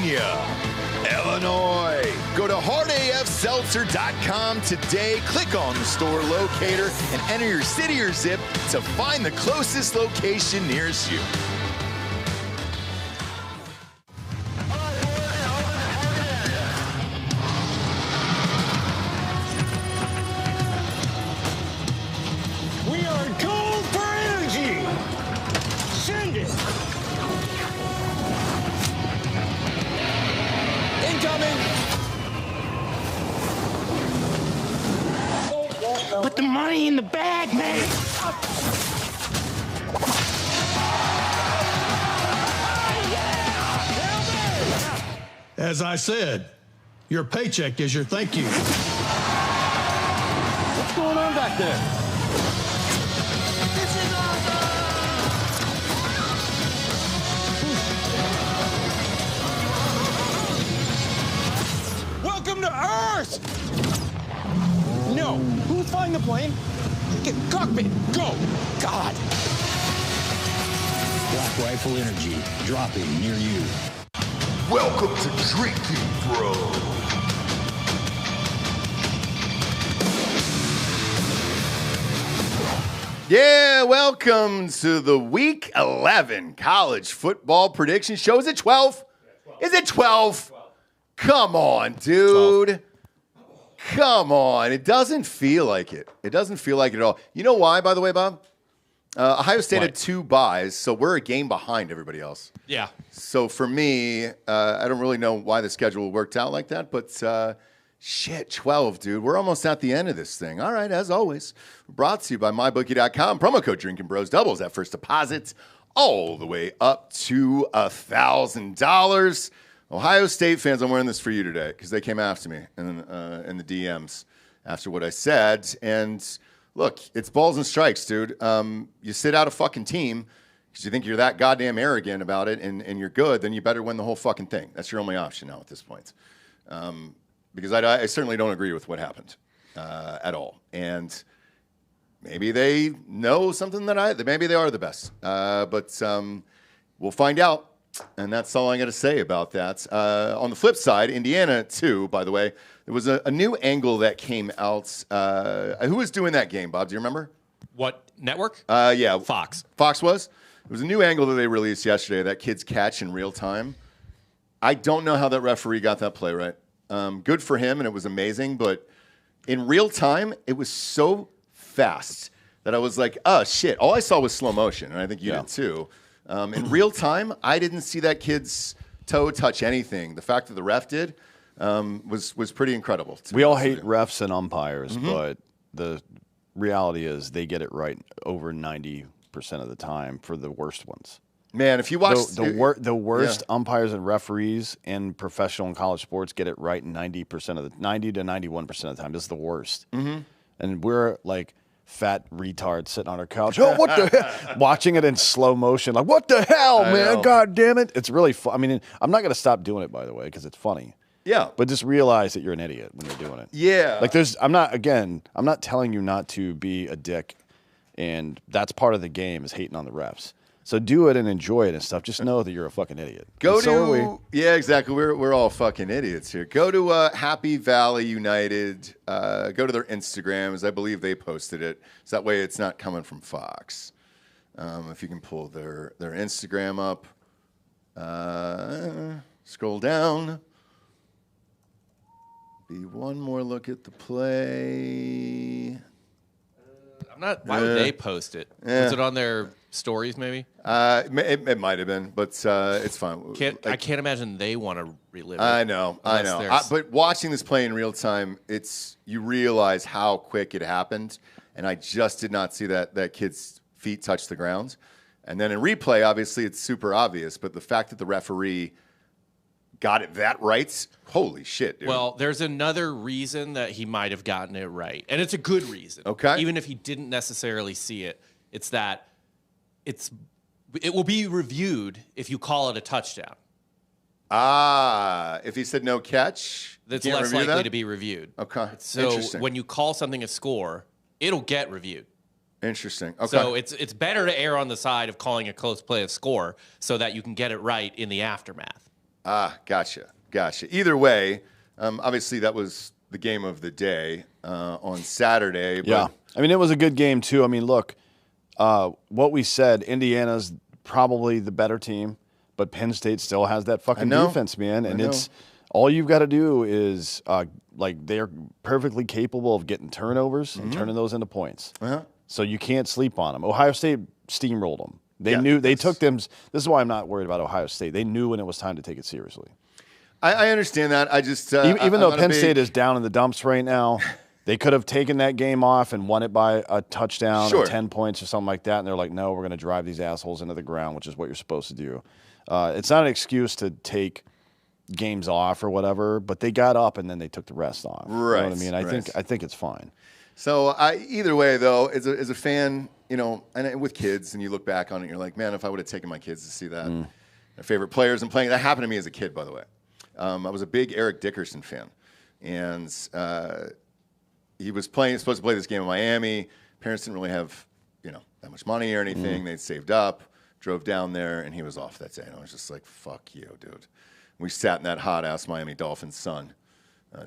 Virginia, Illinois. Go to hardafseltzer.com today, click on the store locator, and enter your city or zip to find the closest location nearest you. We are gold for energy. Send it. Incoming. Put the money in the bag, man. As I said, your paycheck is your thank you. What's going on back there? This is awesome! Welcome to Earth! No. Who's flying the plane? Get cockpit. Go. God. Black Rifle Energy, dropping near you. Welcome to Drinkin, Bro. Yeah, welcome to the Week 11 College Football Prediction Show. Is it 12? Is it 12? Come on, dude. 12. Come on. It doesn't feel like it. It doesn't feel like it at all. You know why, by the way, Bob? Ohio State had 2 byes, so we're a game behind everybody else. Yeah. So for me, I don't really know why the schedule worked out like that, but shit, 12, dude. We're almost at the end of this thing. All right, as always, brought to you by MyBookie.com. Promo code Drinkin' Bros doubles that first deposit all the way up to $1,000. Ohio State fans, I'm wearing this for you today because they came after me in the DMs after what I said. And look, it's balls and strikes, dude. You sit out a fucking team because you think you're that goddamn arrogant about it and you're good, then you better win the whole fucking thing. That's your only option now at this point. Because I certainly don't agree with what happened at all. And maybe they know something that maybe they are the best. But we'll find out. And that's all I got to say about that. On the flip side, Indiana, too, by the way, there was a new angle that came out. Who was doing that game, Bob? Do you remember? What network? Yeah. Fox. Fox was? It was a new angle that they released yesterday, that kid's catch in real time. I don't know how that referee got that play right. Good for him, and it was amazing. But in real time, it was so fast that I was like, oh, shit. All I saw was slow motion, and I think you did, too. In real time, I didn't see that kid's toe touch anything. The fact that the ref did was pretty incredible. We all hate refs and umpires, but the reality is they get it right over 90% of the time for the worst ones. Man, if you watch the worst umpires and referees in professional and college sports get it right 90 to 91% of the time. This is the worst, and we're like fat retard sitting on our couch. Oh, what the hell? Watching it in slow motion. Like, what the hell, man? God damn it. It's really fun. I mean, I'm not going to stop doing it, by the way, because it's funny. Yeah. But just realize that you're an idiot when you're doing it. Yeah. Like, I'm not telling you not to be a dick, and that's part of the game is hating on the refs. So do it and enjoy it and stuff. Just know that you're a fucking idiot. Yeah, exactly. We're all fucking idiots here. Go to Happy Valley United. Go to their Instagrams. I believe they posted it. So that way it's not coming from Fox. If you can pull their Instagram up. Scroll down. Be one more look at the play. I'm not. Why would they post it? Was it on their stories, maybe? It might have been, but it's fine. I can't imagine they want to relive it. I know. But watching this play in real time, you realize how quick it happened, and I just did not see that kid's feet touch the ground. And then in replay, obviously, it's super obvious, but the fact that the referee got it that right, holy shit, dude. Well, there's another reason that he might have gotten it right, and it's a good reason. Okay. Even if he didn't necessarily see it, it's that it will be reviewed if you call it a touchdown. If he said no catch, that's less likely to be reviewed. Okay. So when you call something a score, it'll get reviewed. Interesting. Okay. So it's better to err on the side of calling a close play a score so that you can get it right in the aftermath. Gotcha. Either way, obviously that was the game of the day on Saturday. But Yeah. I mean, it was a good game, too. I mean, look, what we said, Indiana's probably the better team, but Penn State still has that fucking defense, man. And it's all you've got to do is, they're perfectly capable of getting turnovers and turning those into points. So you can't sleep on them. Ohio State steamrolled them. They took them. This is why I'm not worried about Ohio State. They knew when it was time to take it seriously. I understand that. I just even though Penn State is down in the dumps right now, they could have taken that game off and won it by a touchdown or 10 points or something like that. And they're like, no, we're going to drive these assholes into the ground, which is what you're supposed to do. It's not an excuse to take games off or whatever, but they got up and then they took the rest off. Right. You know what I mean? I think it's fine. So either way, though, as a fan, and with kids, and you look back on it, you're like, man, if I would have taken my kids to see that, their favorite players and playing. That happened to me as a kid, by the way. I was a big Eric Dickerson fan, and he was supposed to play this game in Miami. Parents didn't really have, that much money or anything. They'd saved up, drove down there, and he was off that day. And I was just like, fuck you, dude. We sat in that hot-ass Miami Dolphins sun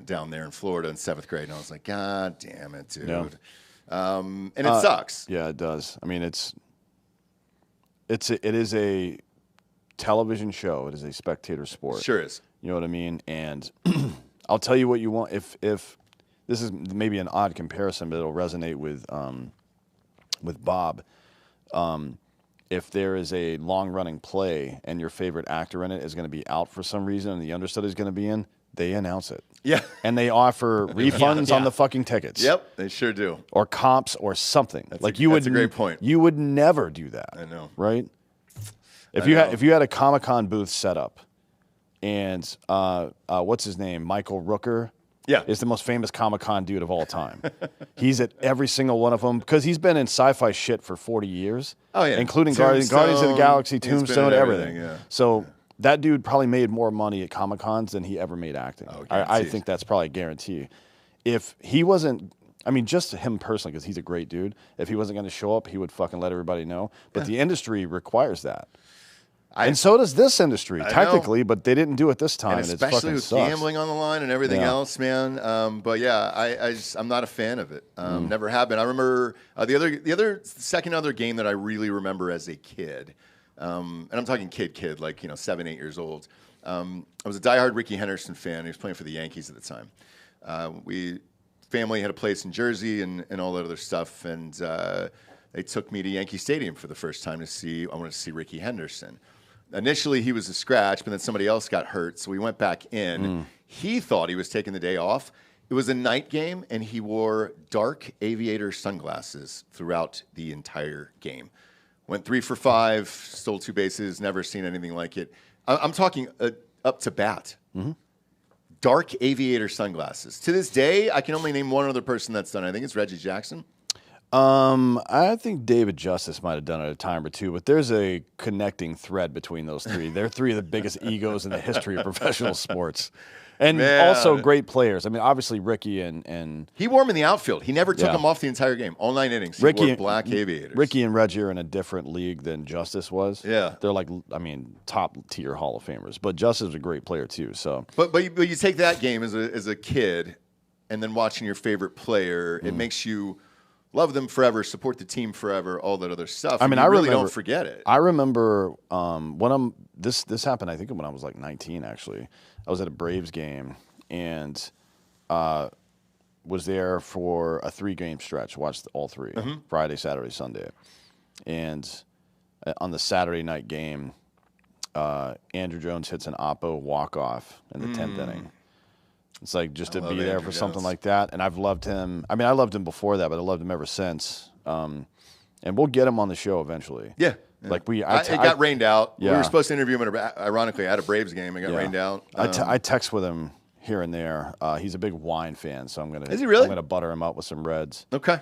down there in Florida in 7th grade, and I was like, God damn it, dude. Yeah. And it sucks. Yeah, it does. I mean, it is a television show. It is a spectator sport. Sure is. You know what I mean? And I'll tell you what you want. If this is maybe an odd comparison, but it'll resonate with Bob. If there is a long-running play and your favorite actor in it is going to be out for some reason and the understudy is going to be in, they announce it. Yeah. And they offer refunds on the fucking tickets. Yep, they sure do. Or comps or something. That's a great point. You would never do that. I know. Right? If you had a Comic-Con booth set up and what's his name? Michael Rooker. Yeah. Is the most famous Comic-Con dude of all time. He's at every single one of them because he's been in sci-fi shit for 40 years. Oh, yeah. Including Guardians of the Galaxy, He's been Tombstone, in everything. yeah. So that dude probably made more money at Comic-Cons than he ever made acting. Oh, I think that's probably a guarantee. If he wasn't, I mean, just him personally, because he's a great dude, if he wasn't going to show up, he would fucking let everybody know. But the industry requires that. And so does this industry, technically, but they didn't do it this time. And especially with gambling on the line and everything else, man. But yeah, I'm not a fan of it. Never have been. I remember the second game that I really remember as a kid, and I'm talking kid, like 7, 8 years old. I was a diehard Ricky Henderson fan. He was playing for the Yankees at the time. Family had a place in Jersey and all that other stuff, and they took me to Yankee Stadium for the first time I wanted to see Ricky Henderson. Initially, he was a scratch, but then somebody else got hurt, so we went back in. He thought he was taking the day off. It was a night game, and he wore dark aviator sunglasses throughout the entire game. Went 3 for 5, stole 2 bases, never seen anything like it. I'm talking up to bat. Dark aviator sunglasses. To this day, I can only name one other person that's done it. I think it's Reggie Jackson. I think David Justice might have done it a time or two, but there's a connecting thread between those three. They're 3 of the biggest egos in the history of professional sports. And also great players. I mean, obviously Ricky and he wore them in the outfield. He never took them off the entire game. All 9 innings. He wore black aviators. Ricky and Reggie are in a different league than Justice was. Yeah. They're top tier Hall of Famers. But Justice was a great player too. So But you take that game as a kid and then watching your favorite player, it makes you love them forever, support the team forever, all that other stuff. I mean, I really don't forget it. I remember when this happened, I think when I was like 19, actually. I was at a Braves game and was there for a 3-game stretch, watched all 3, Friday, Saturday, Sunday. And on the Saturday night game, Andrew Jones hits an Oppo walk-off in the 10th inning. It's like just to be there for something like that. And I've loved him. I mean, I loved him before that, but I loved him ever since. And we'll get him on the show eventually. Yeah. Like it got rained out. Yeah. We were supposed to interview him, ironically, at a Braves game. It got rained out. I text with him here and there. He's a big wine fan, so I'm gonna. Is he really? I'm gonna butter him up with some Reds. Okay.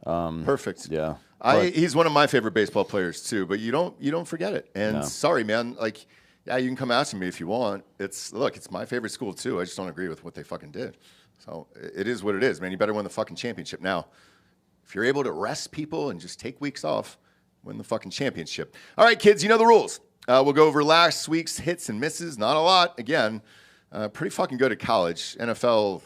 Perfect. Yeah. He's one of my favorite baseball players too. But you don't forget it. And sorry, man. Like, yeah, you can come after me if you want. It's my favorite school too. I just don't agree with what they fucking did. So it is what it is, man. You better win the fucking championship now. If you're able to rest people and just take weeks off, win the fucking championship. All right, kids, you know the rules. We'll go over last week's hits and misses. Not a lot. Again, pretty fucking good at college. NFL,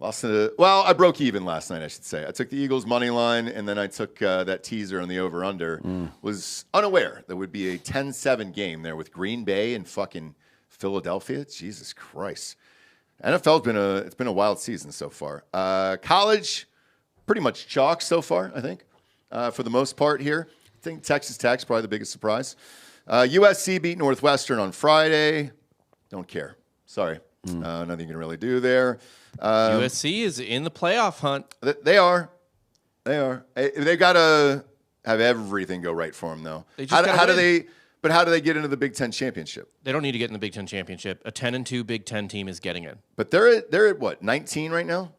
I broke even last night, I should say. I took the Eagles money line, and then I took that teaser on the over-under. Was unaware there would be a 10-7 game there with Green Bay and fucking Philadelphia. Jesus Christ. NFL's been a wild season so far. College, pretty much chalk so far, I think, for the most part here. I think Texas Tech's probably the biggest surprise. USC beat Northwestern on Friday. Don't care. Sorry. Nothing you can really do there. USC is in the playoff hunt. They are. They've got to have everything go right for them, though. How do they get into the Big Ten championship? They don't need to get in the Big Ten championship. A 10-2 Big Ten team is getting in. But they're at what, 19 right now?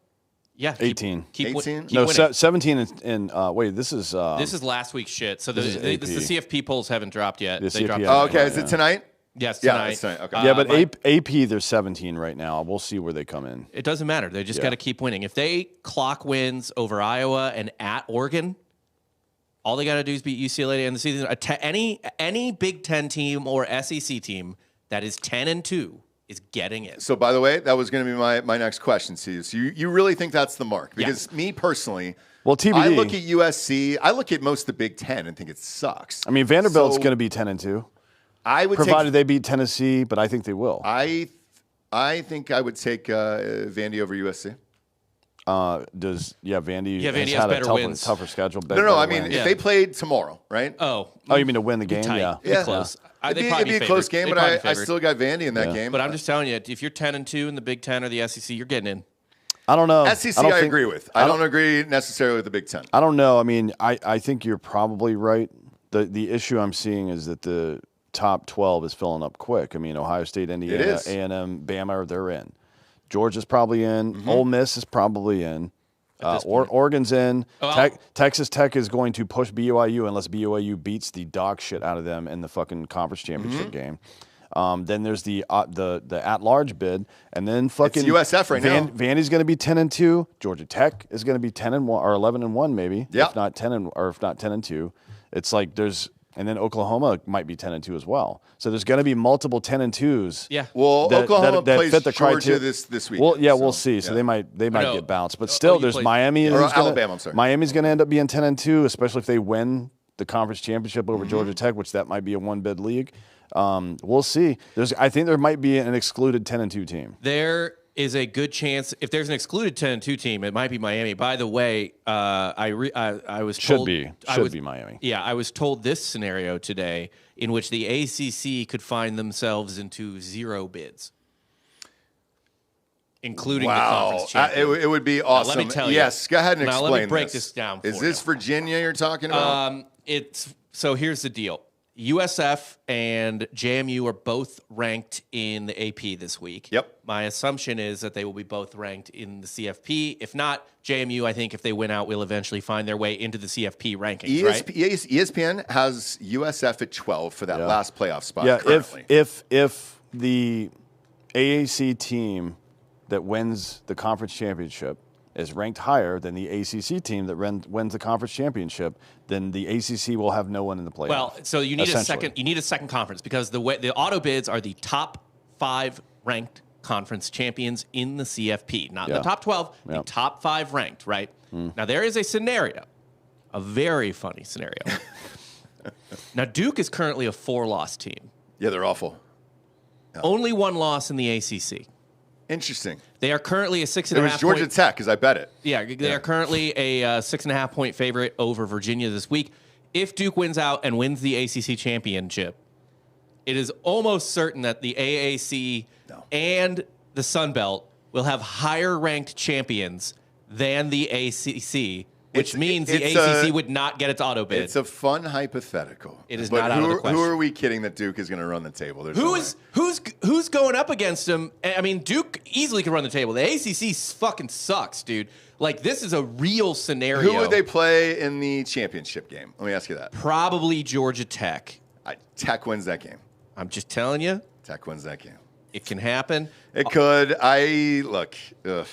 Yeah, 18. Keep 18? No, winning. 17 and wait, this is last week's shit. So the AP. CFP polls haven't dropped yet. The They CFP dropped hasn't. Oh, okay. Yeah. Is it tonight? Yes, Yeah, tonight. it's tonight. Okay. yeah, but my- AP they're 17 right now. We'll see where they come in. It doesn't matter. They just Yeah. got to keep winning. If they clock wins over Iowa and at Oregon, all they got to do is beat UCLA to end the season. Any Big Ten team or SEC team that is 10-2 is getting it. So, by the way, that was going to be my next question to you. So, you really think that's the mark? Because me personally, Well, TBD. I look at USC, I look at most of the Big Ten and think it sucks. I mean, Vanderbilt's So, going to be 10-2, I would provided take, they beat Tennessee, but I think they will. I think I would take Vandy over USC. Vandy Yeah, Vandy has had better a wins. tougher schedule. No, I mean, wins. if they played tomorrow, right? Oh, You mean to win the game? tight. Yeah. It'd be close. It'd They'd be probably a be close favored. game, They'd but probably I favored. still got Vandy in that game. But I'm just telling you, if you're 10-2 in the Big Ten or the SEC, you're getting in. I don't know. SEC, I agree with. I don't agree necessarily with the Big Ten. I don't know. I mean, I think you're probably right. The issue I'm seeing is that the top 12 is filling up quick. I mean, Ohio State, Indiana, is. A&M, Bama, they're in. Georgia's probably in. Ole Miss is probably in. Oregon's in. Texas Tech is going to push BYU unless BYU beats the dog shit out of them in the fucking conference championship game. Then there's the at-large bid, and then fucking It's USF right now. Vandy's going to be 10-2. Georgia Tech is going to be 10-1 or 11-1 maybe. Yeah. If not 10-2. It's like and then Oklahoma might be 10-2 as well. So there's going to be multiple 10-2s. Yeah. Well, Oklahoma plays fit the Georgia criteria this week. Well, yeah, we'll see. So yeah. they might No. get bounced, but still, you there's play- Miami Or who's gonna- Alabama, I'm sorry. Miami's going to end up being 10-2, especially if they win the conference championship over Georgia Tech, which that might be a one-bid league. We'll see. I think there might be an excluded 10-2 team. There is a good chance if there's an excluded 10-2 team, it might be Miami. By the way, I was told Should be Miami. Yeah, I was told this scenario today in which the ACC could find themselves into 0 bids, including the conference champion. It would be awesome. let me tell you. Yes, go ahead and Now, explain let me break this down Is for this you. Virginia you're talking about? So here's the deal. USF and JMU are both ranked in the AP this week. Yep. My assumption is that they will be both ranked in the CFP. If not, JMU, I think if they win out, will eventually find their way into the CFP rankings, right? ESPN has USF at 12 for that last playoff spot. Yeah, currently. if the AAC team that wins the conference championship is ranked higher than the ACC team that wins the conference championship, then the ACC will have no one in the playoff. Well, so you need a essentially. second. You need a second conference because the auto bids are the top 5 ranked conference champions in the CFP, not the top 12. The top 5 ranked, right? Now there is a scenario, a very funny scenario. Now Duke is currently a 4-loss team. Yeah, they're awful. Only 1 loss in the ACC. Interesting. They are currently a 6.5. It was Georgia Tech, because I bet it. Yeah, they are currently a 6.5 point favorite over Virginia this week. If Duke wins out and wins the ACC championship, it is almost certain that the AAC and the Sun Belt will have higher ranked champions than the ACC, which means the ACC would not get its auto bid. It's a fun hypothetical. It is but not out of the question. Who are we kidding that Duke is going to run the table? There's Who's going up against them? I mean, Duke easily can run the table. The ACC fucking sucks, dude. Like, this is a real scenario. Who would they play in the championship game? Let me ask you that. Probably Georgia Tech. Tech wins that game. I'm just telling you. Tech wins that game. It can happen. It could. Look. Ugh.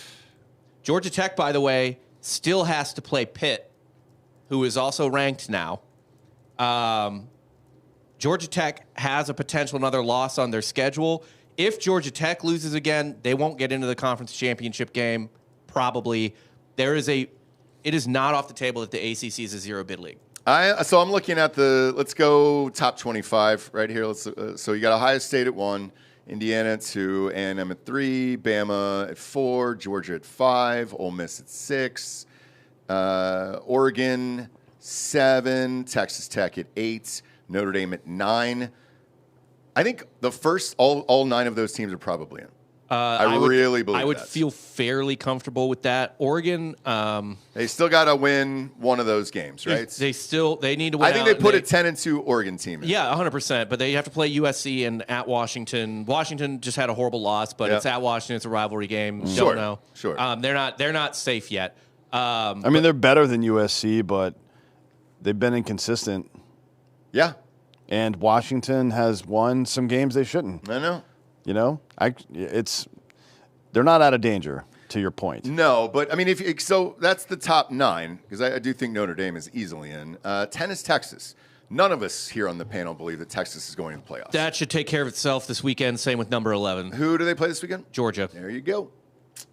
Georgia Tech, by the way, still has to play Pitt, who is also ranked now. Georgia Tech has a potential another loss on their schedule. If Georgia Tech loses again, they won't get into the conference championship game. Probably. It is not off the table that the ACC is a zero bid league. So I'm looking at let's go top 25 right here. So you got Ohio State at 1, Indiana at 2, A&M at 3, Bama at 4, Georgia at 5, Ole Miss at 6, Oregon 7, Texas Tech at 8, Notre Dame at 9. I think the first all 9 of those teams are probably in. I really believe I would that. feel fairly comfortable with that. Oregon, they still got to win one of those games, right? They need to win. I think they put a 10-2 Oregon team in. Yeah, 100%. But they have to play USC and at Washington. Washington just had a horrible loss, but it's at Washington. It's a rivalry game. Sure, Don't know. Sure. They're not safe yet. I mean, they're better than USC, but they've been inconsistent. Yeah. And Washington has won some games they shouldn't. I know. You know, they're not out of danger. To your point, no, but I mean, so that's the top 9 because I do think Notre Dame is easily in. 10 is Texas. None of us here on the panel believe that Texas is going to the playoffs. That should take care of itself this weekend. Same with number 11. Who do they play this weekend? Georgia. There you go.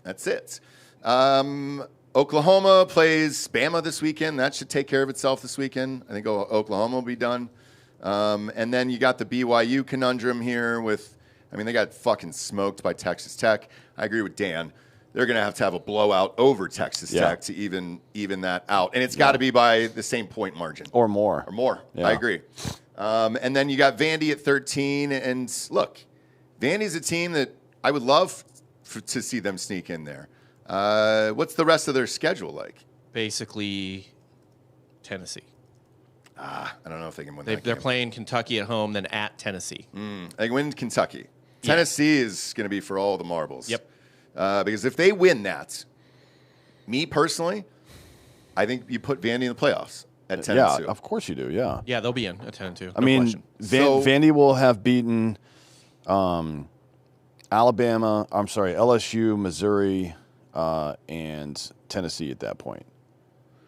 That's it. Oklahoma plays Bama this weekend. That should take care of itself this weekend. I think Oklahoma will be done. And then you got the BYU conundrum here they got fucking smoked by Texas Tech. I agree with Dan. They're going to have a blowout over Texas Tech to even that out. And it's got to be by the same point margin. Or more. Yeah. I agree. And then you got Vandy at 13. And look, Vandy's a team that I would love to see them sneak in there. What's the rest of their schedule like? Basically, Tennessee. I don't know if they can win that game. They're playing Kentucky at home, then at Tennessee. They can win Kentucky. Tennessee is going to be for all the marbles. Yep. Because if they win that, me personally, I think you put Vandy in the playoffs at 10-2. Yeah, of course you do, yeah. Yeah, they'll be in at 10-2. I mean, Vandy will have beaten LSU, Missouri, and Tennessee at that point.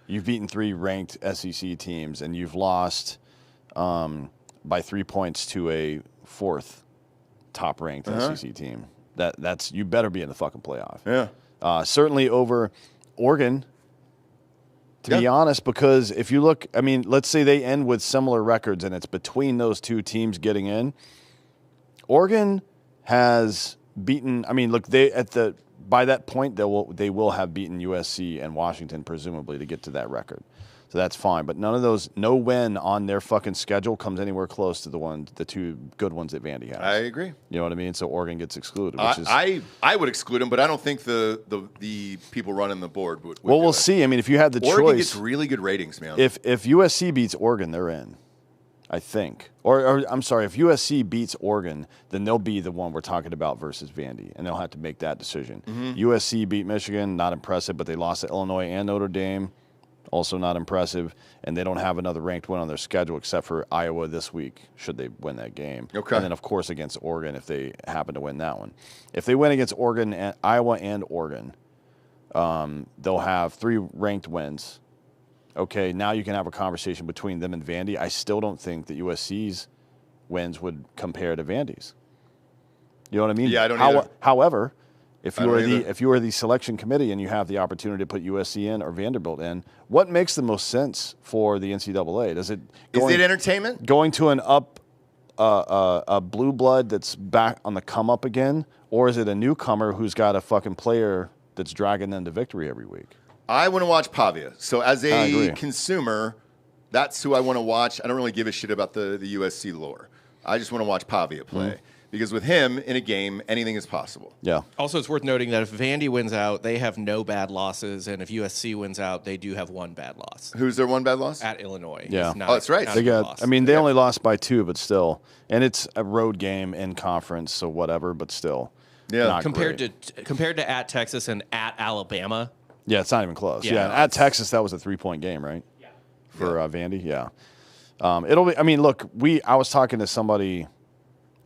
You've beaten 3 ranked SEC teams, and you've lost by 3 points to a 4th top-ranked SEC team. That's you better be in the fucking playoff. Yeah. Certainly over Oregon, to be honest, because if you look, I mean, let's say they end with similar records, and it's between those 2 teams getting in. Oregon has beaten. I mean, look, by that point, they will have beaten USC and Washington, presumably, to get to that record. So that's fine. But no win on their fucking schedule comes anywhere close to the 2 good ones that Vandy has. I agree. You know what I mean? So Oregon gets excluded. I would exclude them, but I don't think the people running the board would well, we'll see. I mean, if you had the Oregon choice. gets really good ratings, man. If USC beats Oregon, they're in. I think. Or I'm sorry, if USC beats Oregon, then they'll be the one we're talking about versus Vandy, and they'll have to make that decision. USC beat Michigan, not impressive, but they lost to Illinois and Notre Dame, also not impressive, and they don't have another ranked win on their schedule except for Iowa this week, should they win that game. Okay. And then, of course, against Oregon if they happen to win that one. If they win against Oregon, and Iowa and Oregon, they'll have 3 ranked wins. Okay, now you can have a conversation between them and Vandy. I still don't think that USC's wins would compare to Vandy's. You know what I mean? Yeah, I don't either. However, if you are the selection committee and you have the opportunity to put USC in or Vanderbilt in, what makes the most sense for the NCAA? Is it entertainment? Going to a blue blood that's back on the come up again, or is it a newcomer who's got a fucking player that's dragging them to victory every week? I want to watch Pavia. So as a consumer, that's who I want to watch. I don't really give a shit about the USC lore. I just want to watch Pavia play. Because with him in a game, anything is possible. Yeah. Also, it's worth noting that if Vandy wins out, they have no bad losses, and if USC wins out, they do have 1 bad loss. Who's their 1 bad loss? At Illinois. Yeah. That's right. They only lost by 2, but still. And it's a road game in conference, so whatever, but still. Yeah. Not compared great. to at Texas and at Alabama. Yeah, it's not even close. Yeah, Yeah, no, at Texas, that was a 3-point game, right? Yeah. For Vandy, yeah. It'll be. I mean, look, I was talking to somebody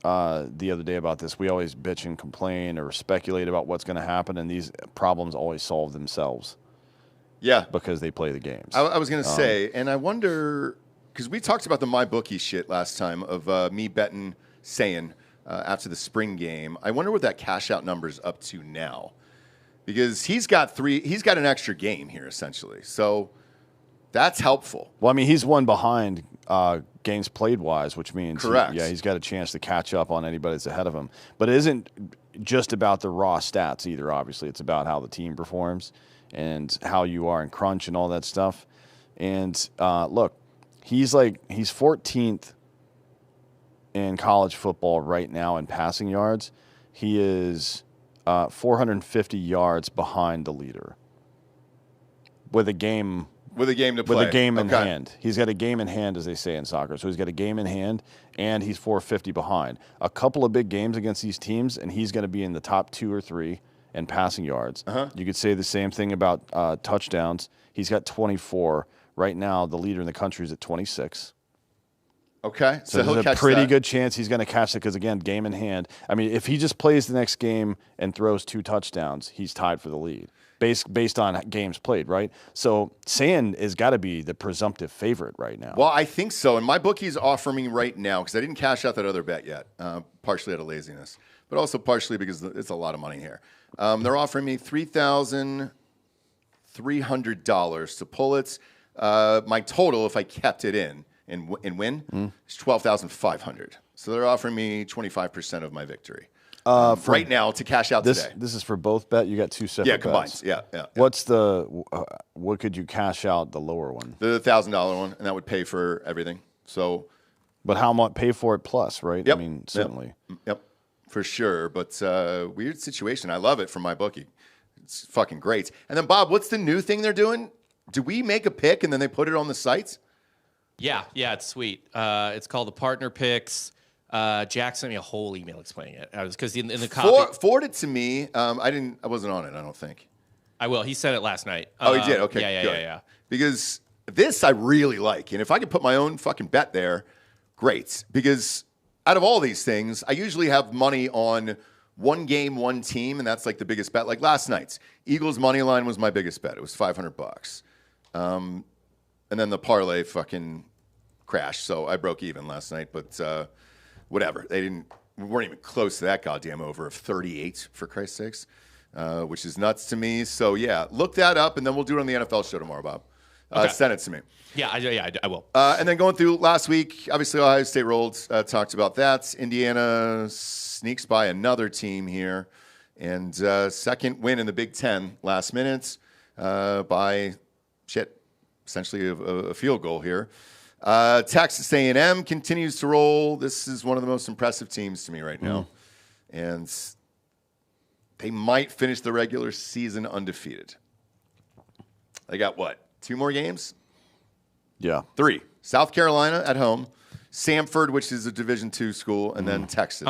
the other day about this. We always bitch and complain or speculate about what's going to happen, and these problems always solve themselves. Yeah. Because they play the games. I was going to say, and I wonder, because we talked about the MyBookie shit last time of me betting saying after the spring game. I wonder what that cash out number is up to now, because he's got an extra game here essentially. So that's helpful. Well, I mean, he's one behind games played wise, which means correct. He's got a chance to catch up on anybody that's ahead of him. But it isn't just about the raw stats either. Obviously, it's about how the team performs and how you are in crunch and all that stuff. And look, he's 14th in college football right now in passing yards. He is 450 yards behind the leader with a game. With a game to play. With a game in hand. He's got a game in hand, as they say in soccer. So he's got a game in hand, and he's 450 behind. A couple of big games against these teams, and he's going to be in the top 2 or 3 in passing yards. You could say the same thing about touchdowns. He's got 24. Right now, the leader in the country is at 26. Okay. So he'll there's catch a pretty that. good chance he's going to catch it because, again, game in hand. I mean, if he just plays the next game and throws 2 touchdowns, he's tied for the lead. Based on games played, right? So Sand has got to be the presumptive favorite right now. Well, I think so. And my bookie's offering me right now, because I didn't cash out that other bet yet, partially out of laziness, but also partially because it's a lot of money here. They're offering me $3,300 to pull it. My total, if I kept it in and win, is $12,500. So they're offering me 25% of my victory. Right now to cash out today. This is for both bet. You got 2 separate combined. bets. Yeah. What's what could you cash out the lower one? The $1,000 one, and that would pay for everything. So, but how much pay for it plus, right? Yep. I mean, certainly. Yep, for sure. But weird situation. I love it from my bookie. It's fucking great. And then Bob, what's the new thing they're doing? Do we make a pick and then they put it on the sites? Yeah, it's sweet. It's called the Partner Picks. Jack sent me a whole email explaining it. Because in the copy, forward it to me. I wasn't on it. I don't think. I will. He sent it last night. Oh, he did. Okay. Yeah. Because this I really like, and if I could put my own fucking bet there, great. Because out of all these things, I usually have money on one game, one team, and that's like the biggest bet. Like last night's Eagles money line was my biggest bet. It was $500. And then the parlay fucking crashed, so I broke even last night. But whatever. We weren't even close to that goddamn over of 38, for Christ's sakes, which is nuts to me. So, yeah, look that up, and then we'll do it on the NFL show tomorrow, Bob. Okay. Send it to me. Yeah, I will. And then going through last week, obviously Ohio State rolled, talked about that. Indiana sneaks by another team here. And second win in the Big Ten last minute by, essentially a field goal here. Texas A&M continues to roll. This is one of the most impressive teams to me right now. And they might finish the regular season undefeated. They got what? 2 more games? Yeah. 3. South Carolina at home, Samford, which is a Division II school, and then Texas.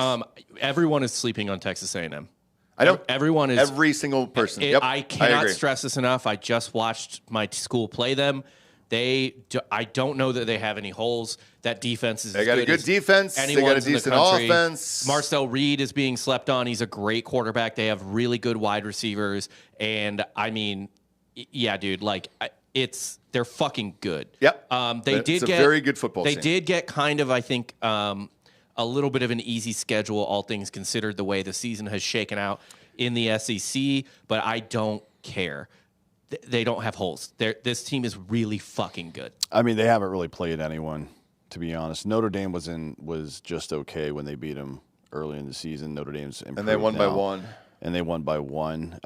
Everyone is sleeping on Texas A&M. I know. Everyone is. Every single person. Yep, I cannot agree. stress this enough. I just watched my school play them. I don't know that they have any holes. That defense is. They got a good defense. They got a decent offense. Marcel Reed is being slept on. He's a great quarterback. They have really good wide receivers, and I mean, yeah, dude, like they're fucking good. Yep. It's a very good football team. They did get kind of, I think, a little bit of an easy schedule, all things considered, the way the season has shaken out in the SEC, but I don't care. They don't have holes. This team is really fucking good. I mean, they haven't really played anyone, to be honest. Notre Dame was just okay when they beat them early in the season. Notre Dame's improved And they won by now. 1. And they won by 1.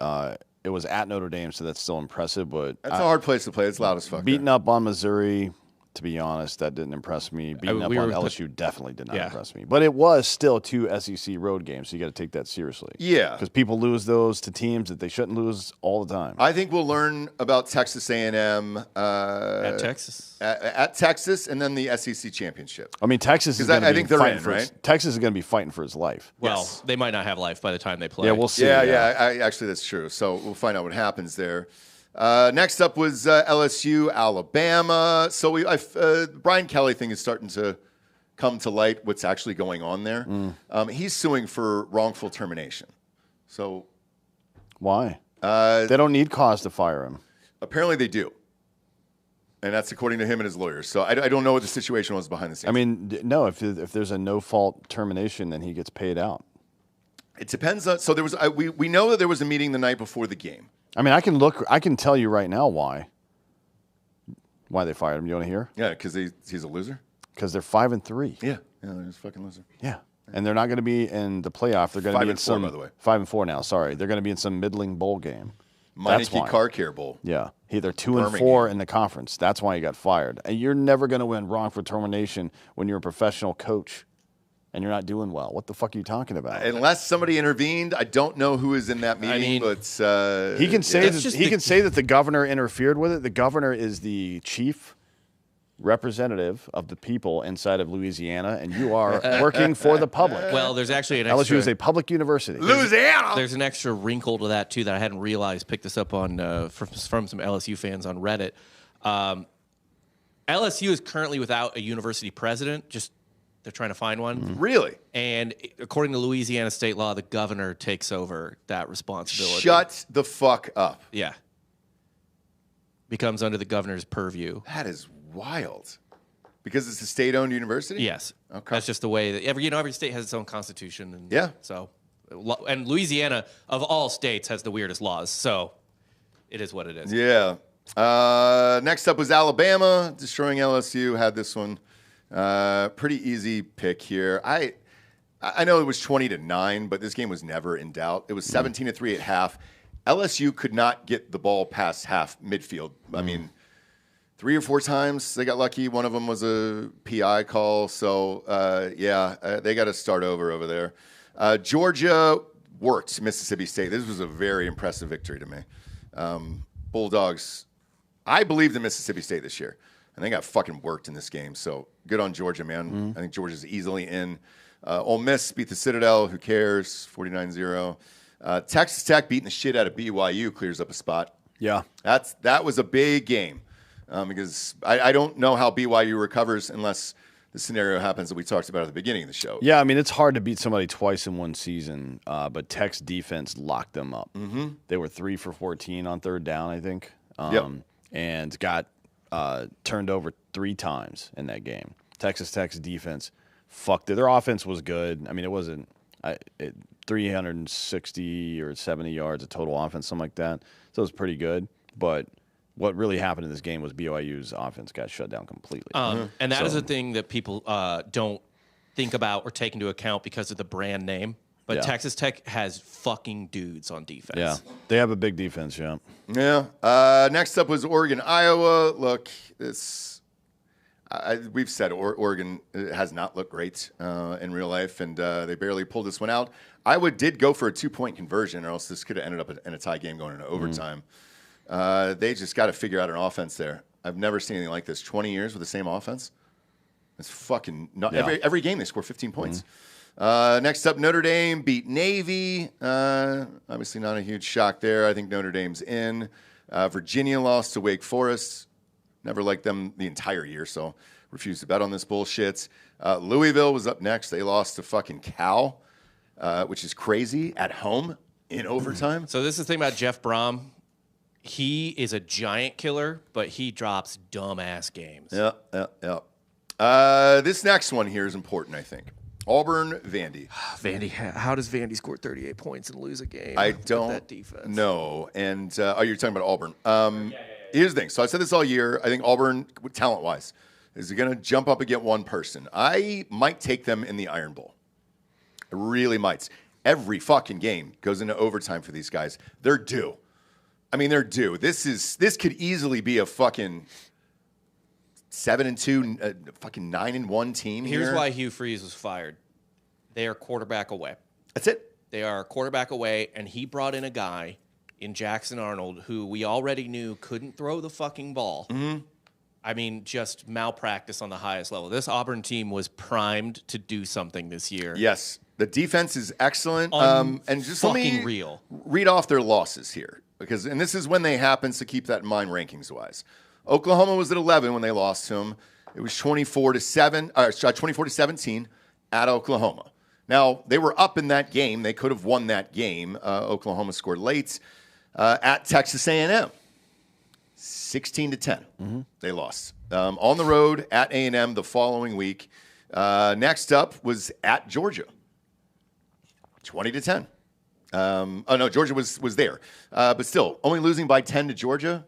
It was at Notre Dame, so that's still impressive. But That's a hard place to play. It's loud as fuck. beating up on Missouri, to be honest, that didn't impress me. Beating up we on were LSU definitely did not impress me. But it was still 2 SEC road games, so you got to take that seriously. Yeah. Because people lose those to teams that they shouldn't lose all the time. I think we'll learn about Texas A&M At Texas? at Texas, and then the SEC championship. I mean, Texas is 'Cause going I to be think they're fighting in, for right? Texas is going to be fighting for his life. Well, Yes. they might not have life by the time they play. Yeah, we'll see. Yeah. Actually, that's true. So we'll find out what happens there. Next up was LSU, Alabama. So Brian Kelly thing is starting to come to light. What's actually going on there? He's suing for wrongful termination. So Why? They don't need cause to fire him. apparently they do. And that's according to him and his lawyers. So I don't know what the situation was behind the scenes. I mean, no, if there's a no-fault termination, then he gets paid out. It depends on. So there was. We know that there was a meeting the night before the game. I mean, I can tell you right now why they fired him. You want to hear? Yeah, because he's a loser. Because they're 5-3. Yeah, they're just fucking loser. Yeah, and they're not going to be in the playoff. They're going to be in 5-4, some. by the way. 5-4 now. Sorry, they're going to be in some middling bowl game. Meineke Car Care Bowl. Yeah, they're 2-4 in the conference. That's why he got fired. And you're never going to win wrongful termination when you're a professional coach and you're not doing well. What the fuck are you talking about? Unless somebody intervened, I don't know who is in that meeting. But he can say that the governor interfered with it. The governor is the chief representative of the people inside of Louisiana, and you are working for the public. Well, there's actually an extra. LSU is a public university. Louisiana. There's an extra wrinkle to that too that I hadn't realized. Picked this up on from some LSU fans on Reddit. LSU is currently without a university president. Just they're trying to find one. Really? And according to Louisiana state law, the governor takes over that responsibility. Shut the fuck up. Yeah. Becomes under the governor's purview. That is wild. Because it's a state-owned university? Yes. Okay. That's just the way that every state has its own constitution. And yeah. So, and Louisiana, of all states, has the weirdest laws. So it is what it is. Yeah. Next up was Alabama, destroying LSU. Had this one. Pretty easy pick here. I know it was 20-9, but this game was never in doubt. It was 17-3 at half. LSU could not get the ball past half midfield. I mean, 3 or 4 times they got lucky. One of them was a PI call. So, they got to start over there. Georgia worked Mississippi State. This was a very impressive victory to me. Bulldogs, I believed in Mississippi State this year, and they got fucking worked in this game. So good on Georgia, man. I think Georgia's easily in. Ole Miss beat the Citadel. Who cares? 49-0. Texas Tech beating the shit out of BYU clears up a spot. Yeah. That was a big game because I don't know how BYU recovers unless the scenario happens that we talked about at the beginning of the show. Yeah, I mean, it's hard to beat somebody twice in one season, but Tech's defense locked them up. Mm-hmm. They were 3 for 14 on third down, I think, and got turned over 3 times in that game. Texas Tech's defense fucked it. Their offense was good. I mean, it wasn't 360 or 70 yards of total offense, something like that. So it was pretty good. But what really happened in this game was BYU's offense got shut down completely. And that is a thing that people don't think about or take into account because of the brand name. But Texas Tech has fucking dudes on defense. Yeah, they have a big defense, yeah. Yeah. Next up was Oregon, Iowa. Look, we've said Oregon has not looked great in real life, and they barely pulled this one out. Iowa did go for a 2-point conversion, or else this could have ended up in a tie game going into overtime. They just got to figure out an offense there. I've never seen anything like this. 20 years with the same offense. It's fucking not every game they score 15 points. Next up, Notre Dame beat Navy. Obviously not a huge shock there. I think Notre Dame's in. Virginia lost to Wake Forest. Never liked them the entire year, so refused to bet on this bullshit. Louisville was up next. They lost to fucking Cal, which is crazy, at home in overtime. So this is the thing about Jeff Brom. He is a giant killer, but he drops dumbass games. Yeah. This next one here is important, I think. Auburn, Vandy. Vandy, how does Vandy score 38 points and lose a game? I with don't that defense? know. And you're talking about Auburn. Here's the thing. So I said this all year. I think Auburn, talent-wise, is going to jump up and get one person. I might take them in the Iron Bowl. I really might. Every fucking game goes into overtime for these guys. They're due. I mean, they're due. This could easily be a fucking 7-2, fucking 9-1 team here. Here's why Hugh Freeze was fired. They are quarterback away. That's it. They are quarterback away, and he brought in a guy in Jackson Arnold who we already knew couldn't throw the fucking ball. Mm-hmm. I mean, just malpractice on the highest level. This Auburn team was primed to do something this year. Yes. The defense is excellent. And just let me real. Read off their losses here. And this is when they happen, so keep that in mind rankings-wise. Oklahoma was at 11 when they lost to them. It was 24-17 at Oklahoma. Now, they were up in that game. They could have won that game. Oklahoma scored late. At Texas A&M, 16-10. They lost. On the road at A&M the following week. Next up was at Georgia. 20-10. No, Georgia was there. But still, only losing by 10 to Georgia.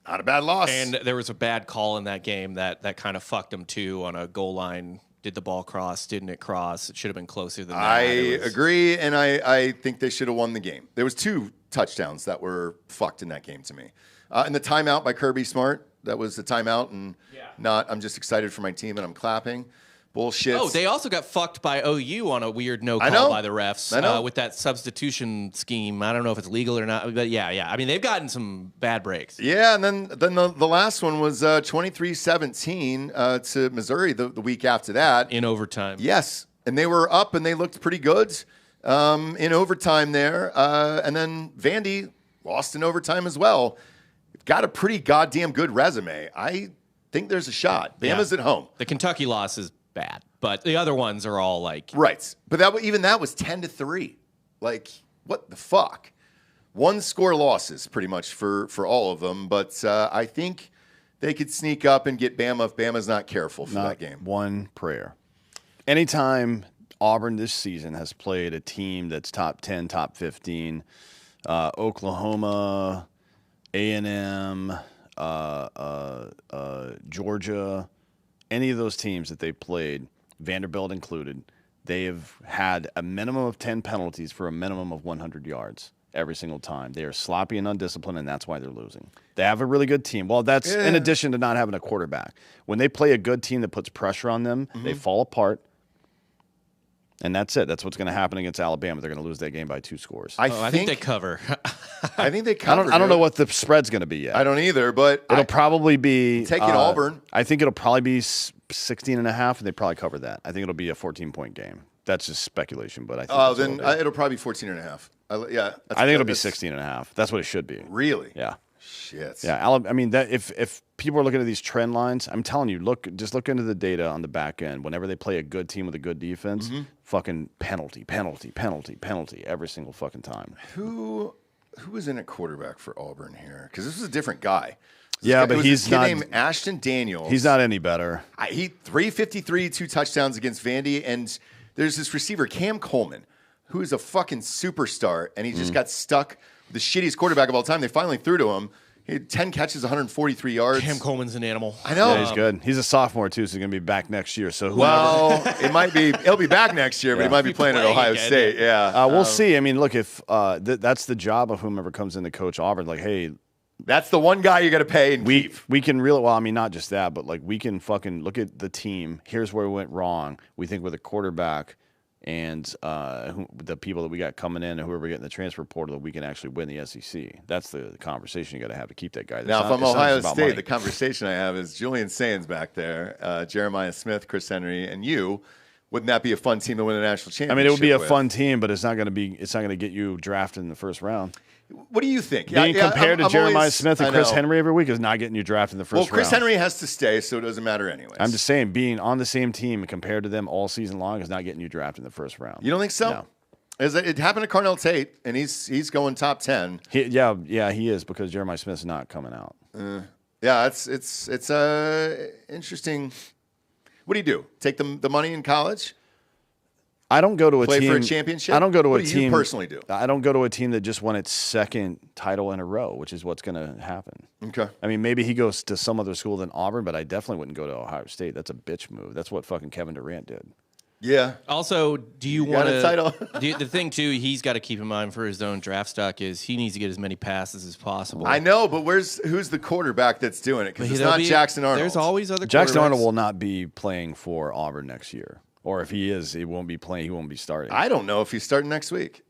Not a bad loss. And there was a bad call in that game that kind of fucked them too on a goal line. Did the ball cross? Didn't it cross? It should have been closer than that. I agree, and I think they should have won the game. There was 2 touchdowns that were fucked in that game to me. And the timeout by Kirby Smart, that was the timeout, and I'm just excited for my team and I'm clapping. Bullshit. Oh, they also got fucked by OU on a weird no call by the refs. I know. With that substitution scheme. I don't know if it's legal or not, but yeah. I mean, they've gotten some bad breaks. Yeah, and then the last one was 23-17 to Missouri the week after that. In overtime. Yes, and they were up and they looked pretty good in overtime there. And then Vandy lost in overtime as well. Got a pretty goddamn good resume. I think there's a shot. Bama's at home. The Kentucky loss is bad, but the other ones are all like right. But that was 10-3. Like what the fuck? 1-score losses pretty much for all of them. But I think they could sneak up and get Bama if Bama's not careful for that game. One prayer. Anytime Auburn this season has played a team that's top 10, top 15, Oklahoma, A&M, Georgia, any of those teams that they played, Vanderbilt included, they have had a minimum of 10 penalties for a minimum of 100 yards every single time. They are sloppy and undisciplined, and that's why they're losing. They have a really good team. Well, that's in addition to not having a quarterback. When they play a good team that puts pressure on them, they fall apart. And that's it. That's what's going to happen against Alabama. They're going to lose that game by 2 scores. I think they cover. I think they cover. I don't know what the spread's going to be yet. I don't either, but it'll probably be taking Auburn. I think it'll probably be 16 and a half, and they probably cover that. I think it'll be a 14-point game. That's just speculation, but I think it'll probably be 14 and a half. I think it'll be 16 and a half. That's what it should be. Really? Yeah. Shit. Yeah. I mean, that if people are looking at these trend lines, I'm telling you, just look into the data on the back end. Whenever they play a good team with a good defense, fucking penalty every single fucking time. Who was in at quarterback for Auburn here? Because this was a different guy. But he's not named Ashton Daniels. He's not any better. He 353, 2 touchdowns against Vandy, and there's this receiver Cam Coleman, who is a fucking superstar, and he just got stuck. The shittiest quarterback of all time. They finally threw to him. He had 10 catches, 143 yards. Cam Coleman's an animal. I know. Yeah, he's good. He's a sophomore too, so he's gonna be back next year. So it might be. He'll be back next year, but he might be playing at Ohio State. Yeah, we'll see. I mean, look, if that's the job of whomever comes in to coach Auburn. Like, hey, that's the one guy you got to pay. And we can really. Well, I mean, not just that, but like we can fucking look at the team. Here's where we went wrong. We think with a quarterback and the people that we got coming in and whoever we get in the transfer portal, that we can actually win the SEC. That's the conversation you got to have to keep that guy. Now, if I'm Ohio State, the conversation I have is Julian Sains back there, Jeremiah Smith, Chris Henry, and you. Wouldn't that be a fun team to win a national championship? I mean, it would be a fun team, but it's not going to get you drafted in the first round. What do you think? Being compared to Jeremiah Smith and Chris Henry every week is not getting you drafted in the first round. Well, Chris Henry has to stay, so it doesn't matter anyways. I'm just saying, being on the same team compared to them all season long is not getting you drafted in the first round. You don't think so? No. It happened to Carnell Tate, and he's going top 10. He is, because Jeremiah Smith's not coming out. It's interesting. What do you do? Take the money in college? I don't go to a Play team for a championship. I don't go to what a do team. You personally do? I don't go to a team that just won its second title in a row, which is what's going to happen. Okay. I mean, maybe he goes to some other school than Auburn, but I definitely wouldn't go to Ohio State. That's a bitch move. That's what fucking Kevin Durant did. Yeah. Also, do you want a title? The thing too, he's got to keep in mind for his own draft stock is he needs to get as many passes as possible. I know, but who's the quarterback that's doing it? Because it's not Jackson Arnold. There's always other. Jackson Arnold will not be playing for Auburn next year. Or if he is, he won't be playing. He won't be starting. I don't know if he's starting next week.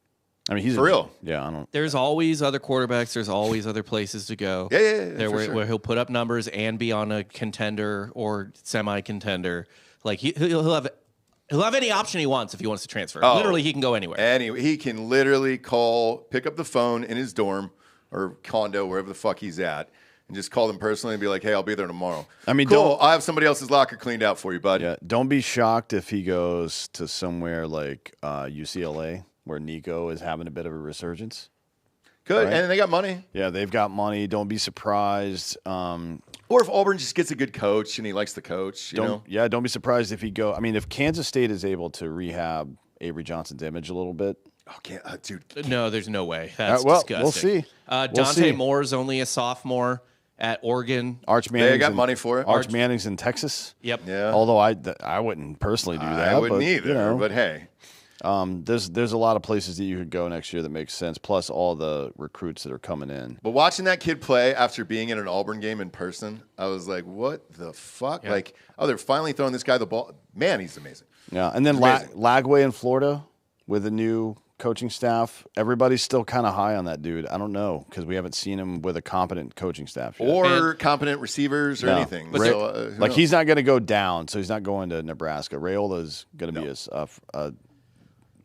I mean, he's for real. Yeah, I don't. There's always other quarterbacks. There's always other places to go. Yeah, where he'll put up numbers and be on a contender or semi-contender. Like he'll have any option he wants if he wants to transfer. Literally, he can go anywhere. Anyway, he can literally pick up the phone in his dorm or condo, wherever the fuck he's at, and just call them personally and be like, hey, I'll be there tomorrow. I mean, cool. I'll have somebody else's locker cleaned out for you, bud. Yeah, don't be shocked if he goes to somewhere like UCLA, where Nico is having a bit of a resurgence. Good, Right? and they got money. Yeah, they've got money. Don't be surprised. Or if Auburn just gets a good coach and he likes the coach, you know? Yeah, don't be surprised if he go. I mean, if Kansas State is able to rehab Avery Johnson's image a little bit. Okay, dude. No, there's no way. That's well, disgusting. we'll see. Dante Moore's only a sophomore at Oregon. Arch Manning's They got money for it. Arch Manning's in Texas. Yep. Yeah. Although I wouldn't personally do that. I wouldn't but, either, you know, but hey. there's a lot of places that you could go next year that makes sense. Plus all the recruits that are coming in. But watching that kid play after being in an Auburn game in person, I was like, what the fuck? Yeah. Like, they're finally throwing this guy the ball. Man, he's amazing. Yeah, and then amazing. Lagway in Florida with a new coaching staff. Everybody's still kind of high on that dude. I don't know because we haven't seen him with a competent coaching staff yet. Or competent receivers or No. anything. But So, who knows? he's not going to go down, so he's not going to Nebraska. Rayola's going to be a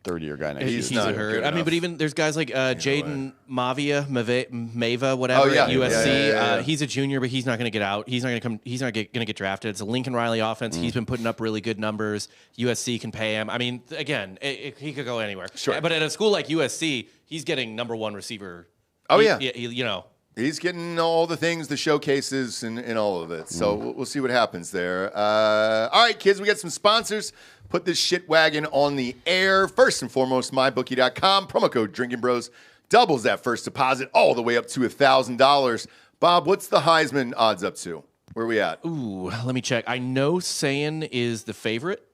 third-year guy next year. He's not a good hurt. I mean, enough. but even there's guys like Jaden Mava, whatever, Oh, yeah. at USC. Yeah. He's a junior, but he's not going to get out. He's not going to come. He's not going to get drafted. It's a Lincoln Riley offense. He's been putting up really good numbers. USC can pay him. I mean, again, he could go anywhere. Sure. But at a school like USC, he's getting number one receiver. Oh, yeah. You know. He's getting all the things, the showcases, and all of it. So we'll see what happens there. All right, kids, we got some sponsors. Put this shit wagon on the air. First and foremost, mybookie.com. Promo code Drinkin' Bros doubles that first deposit all the way up to $1,000. Bob, what's the Heisman odds up to? Where are we at? Ooh, let me check. I know Sayin is the favorite.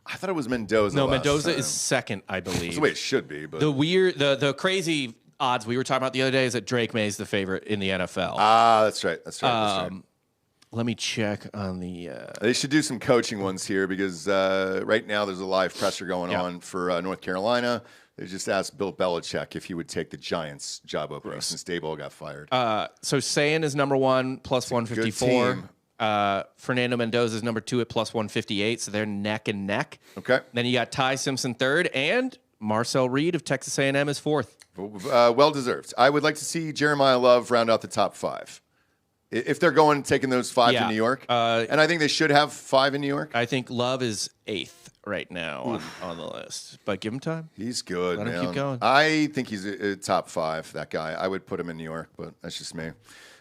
I thought it was Mendoza. No, last Mendoza time. is second, I believe. That's the way it should be. But The crazy odds we were talking about the other day is that Drake May's the favorite in the NFL. that's right. That's right. Let me check on the. They should do some coaching ones here because right now there's a live presser going on for North Carolina. They just asked Bill Belichick if he would take the Giants job opening since Daboll got fired. So Sayin is number one, plus 154. team. Fernando Mendoza is number two at plus 158. So they're neck and neck. Okay. Then you got Ty Simpson third, and Marcel Reed of Texas A&M is fourth. Well deserved. I would like to see Jeremiah Love round out the top five. If they're taking those five to New York, and I think they should have five in New York. I think Love is eighth right now on the list, but give him time. He's good, Let him man. keep going. I think he's a top five, that guy. I would put him in New York, but that's just me.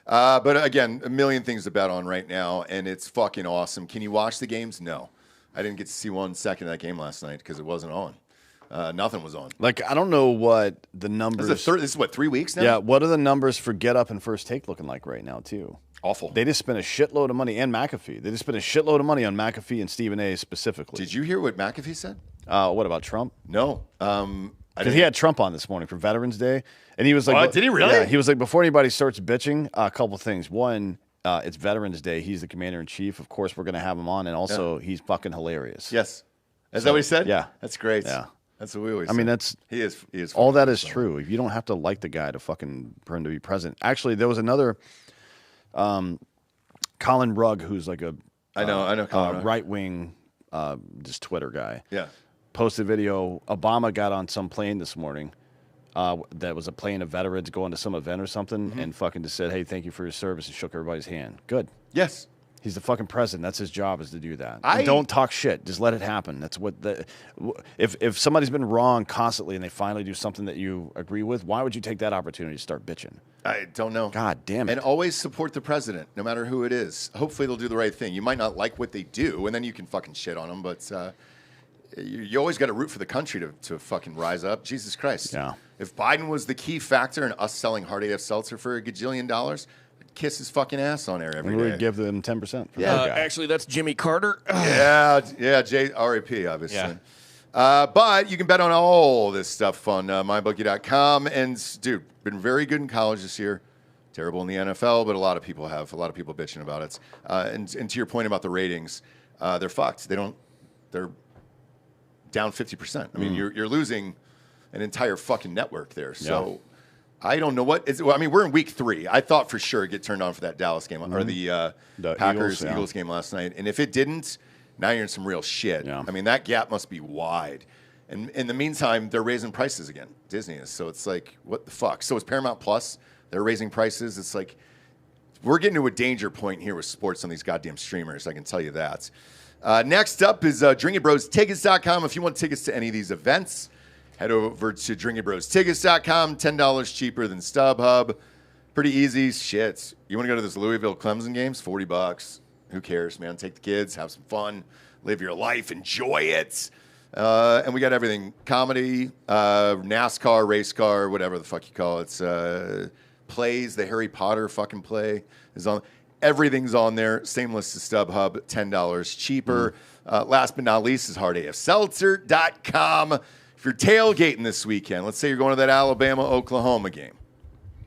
But again, a million things to bet on right now, and it's fucking awesome. Can you watch the games? No. I didn't get to see 1 second of that game last night because it wasn't on. Nothing was on. Like, I don't know what the numbers. This is what, 3 weeks now? Yeah, what are the numbers for Get Up and First Take looking like right now, too? Awful. They just spent a shitload of money, and McAfee. They just spent a shitload of money on McAfee and Stephen A. specifically. Did you hear what McAfee said? What about Trump? No. Because he had Trump on this morning for Veterans Day, and he was like, What? Did he really? Yeah, he was like, before anybody starts bitching, a couple things. One, it's Veterans Day. He's the commander in chief. Of course, we're going to have him on, and also he's fucking hilarious. Yes. Is that what he said? Yeah. That's great. Yeah. That's what we always I mean, say. that's He is all funny. that is true. You don't have to like the guy for him to be president. Actually, there was another Colin Rugg, who's like a I know Colin Rugg. right wing just Twitter guy. Yeah. Posted a video. Obama got on some plane this morning. That was a plane of veterans going to some event or something, and fucking just said, "Hey, thank you for your service," and shook everybody's hand. Good. Yes. He's the fucking president. That's his job, is to do that. I- And don't talk shit. Just let it happen. That's what if somebody's been wrong constantly and they finally do something that you agree with, why would you take that opportunity to start bitching? I don't know. God damn it. And always support the president, no matter who it is. Hopefully they'll do the right thing. You might not like what they do, and then you can fucking shit on them, but you always got to root for the country to fucking rise up. Jesus Christ. Yeah. If Biden was the key factor in us selling Hard AF Seltzer for $1 gajillion, I'd kiss his fucking ass on air every We day. would give them 10% for Yeah. that guy. Actually, that's Jimmy Carter. Yeah, RAP, obviously. Yeah. But you can bet on all this stuff on mybookie.com. And, dude, been very good in college this year. Terrible in the NFL, but a lot of people bitching about it. And to your point about the ratings, they're fucked. They're down 50%. I mean, you're losing an entire fucking network there. So I don't know we're in week 3. I thought for sure it'd get turned on for that Dallas game or the Packers Eagles game last night. And if it didn't, now you're in some real shit. Yeah. I mean, that gap must be wide. And in the meantime, they're raising prices again. Disney is. So it's like, what the fuck? So is Paramount Plus. They're raising prices. It's like, we're getting to a danger point here with sports on these goddamn streamers. I can tell you that. Next up is DrinkinBrosTickets.com. If you want tickets to any of these events, Head over to drinkinbrostickets.com. $10 cheaper than StubHub. Pretty easy shit. You want to go to this Louisville Clemson games? $40. Who cares, man? Take the kids, have some fun, live your life, enjoy it. And we got everything: comedy, NASCAR, race car, whatever the fuck you call it. Plays, the Harry Potter fucking play is on. Everything's on there. Same list as StubHub, $10 cheaper. Last but not least is hardafseltzer.com. If you're tailgating this weekend, let's say you're going to that Alabama-Oklahoma game,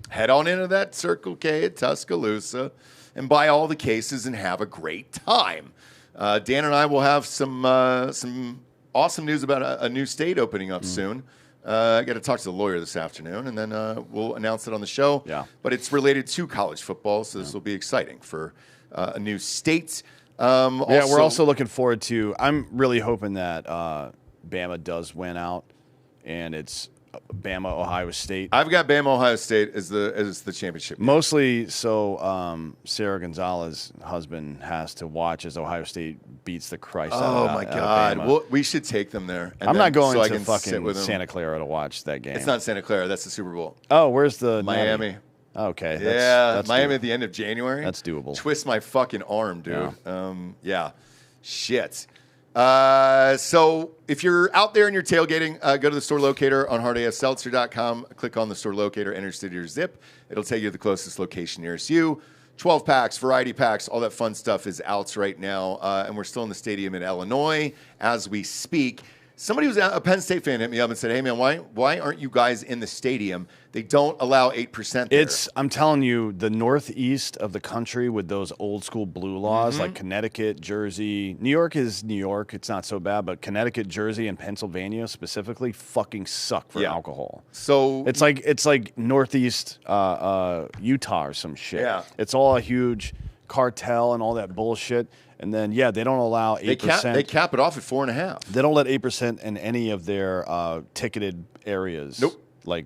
head on into that Circle K at Tuscaloosa and buy all the cases and have a great time. Dan and I will have some awesome news about a new state opening up soon. I got to talk to the lawyer this afternoon, and then we'll announce it on the show. Yeah. But it's related to college football, so this will be exciting for a new state. We're also looking forward to. I'm really hoping that Bama does win out, and it's Bama Ohio State. I've got Bama Ohio State as the championship game. Mostly so Sarah Gonzalez's husband has to watch as Ohio State beats the Christ out of my God. Alabama. Well, we should take them there. I'm not going so I to can sit fucking with them. Santa Clara to watch that game. It's not Santa Clara. That's the Super Bowl. Oh, where's the Miami. Okay. That's Miami doable. at the end of January. That's doable. Twist my fucking arm, dude. Yeah. Shit. So if you're out there and you're tailgating, go to the store locator on hardafseltzer.com. Click on the store locator, enter city or zip. It'll take you to the closest location nearest you. 12 packs, variety packs, all that fun stuff is out right now. And we're still in the stadium in Illinois as we speak. Somebody who's a Penn State fan hit me up and said, "Hey man, why aren't you guys in the stadium? They don't allow 8% there." I'm telling you, the northeast of the country with those old school blue laws, like Connecticut, Jersey, New York is New York. It's not so bad, but Connecticut, Jersey, and Pennsylvania specifically fucking suck for alcohol. So it's like northeast Utah or some shit. Yeah. It's all a huge cartel and all that bullshit. And then, they don't allow 8%. They cap it off at 4.5. They don't let 8% in any of their ticketed areas. Nope. Like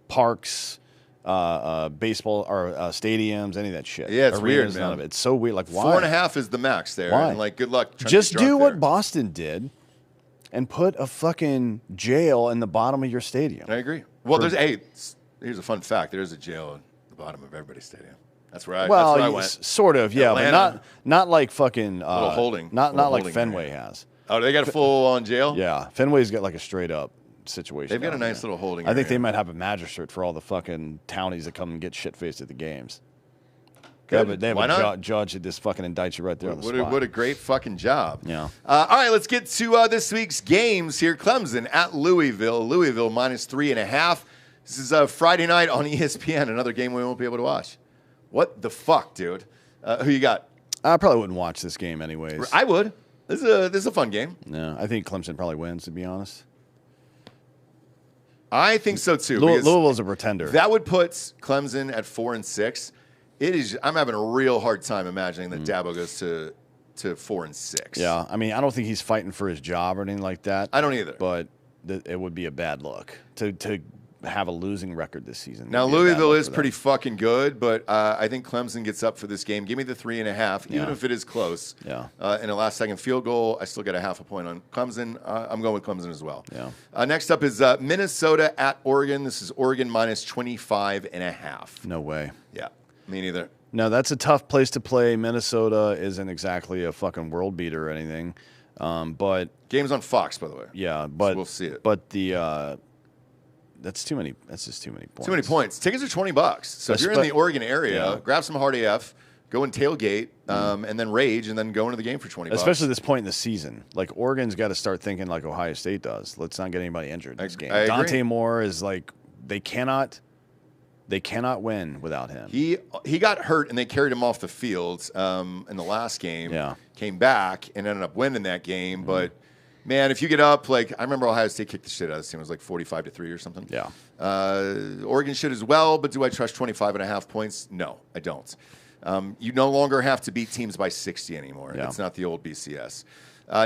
parks, baseball or stadiums, any of that shit. Yeah, it's weird, Arenas, man. None of it. It's so weird. Like, why? 4.5 is the max there. Why? And like, good luck. Trying Just to get do drunk what there. Boston did and put a fucking jail in the bottom of your stadium. I agree. Well, here's a fun fact. There's a jail at the bottom of everybody's stadium. That's where I went. Sort of, yeah, Atlanta. but not like fucking Little holding. Not Little like holding Fenway area. has. Oh, they got a full-on jail? Yeah, Fenway's got like a straight up situation. They've got down a nice there. little holding I think they area. might have a magistrate for all the fucking townies that come and get shit faced at the games. Good. They have Why a not? judge that just fucking indicts you right there on the What spot. a great fucking job. Yeah. All right, let's get to this week's games here. Clemson at Louisville. Louisville minus 3.5. This is Friday night on ESPN. Another game we won't be able to watch. What the fuck, dude? Who you got? I probably wouldn't watch this game anyways. I would. This is a fun game. No, I think Clemson probably wins, to be honest. I think so too. because Louisville's a pretender. That would put Clemson at 4-6. It is. I'm having a real hard time imagining that Dabo goes to 4-6. Yeah, I mean, I don't think he's fighting for his job or anything like that. I don't either. But it would be a bad look to have a losing record this season. Now, Would be a bad Louisville look is for them. pretty fucking good, but I think Clemson gets up for this game. Give me the 3.5, even Yeah. if it is close. Yeah. In a last-second field goal, I still get a half a point on Clemson. I'm going with Clemson as well. Yeah. Next up is Minnesota at Oregon. This is Oregon minus 25.5. No way. Yeah, me neither. No, that's a tough place to play. Minnesota isn't exactly a fucking world beater or anything. But Game's on Fox, by the way. yeah, but we'll see it. But that's too many. That's just too many points. Too many points. Tickets are $20. So if you're in the Oregon area, Yeah. grab some hard AF, go and tailgate, and then rage, and then go into the game for $20. Especially this point in the season. Like, Oregon's got to start thinking like Ohio State does. Let's not get anybody injured in this game. I agree. Dante Moore is like, they cannot win without him. He got hurt, and they carried him off the field in the last game. Yeah. Came back and ended up winning that game. But, man, if you get up, like, I remember Ohio State kicked the shit out of this team. It was like 45-3 or something. Yeah. Oregon should as well, but do I trust 25.5 points? No, I don't. You no longer have to beat teams by 60 anymore. Yeah. It's not the old BCS.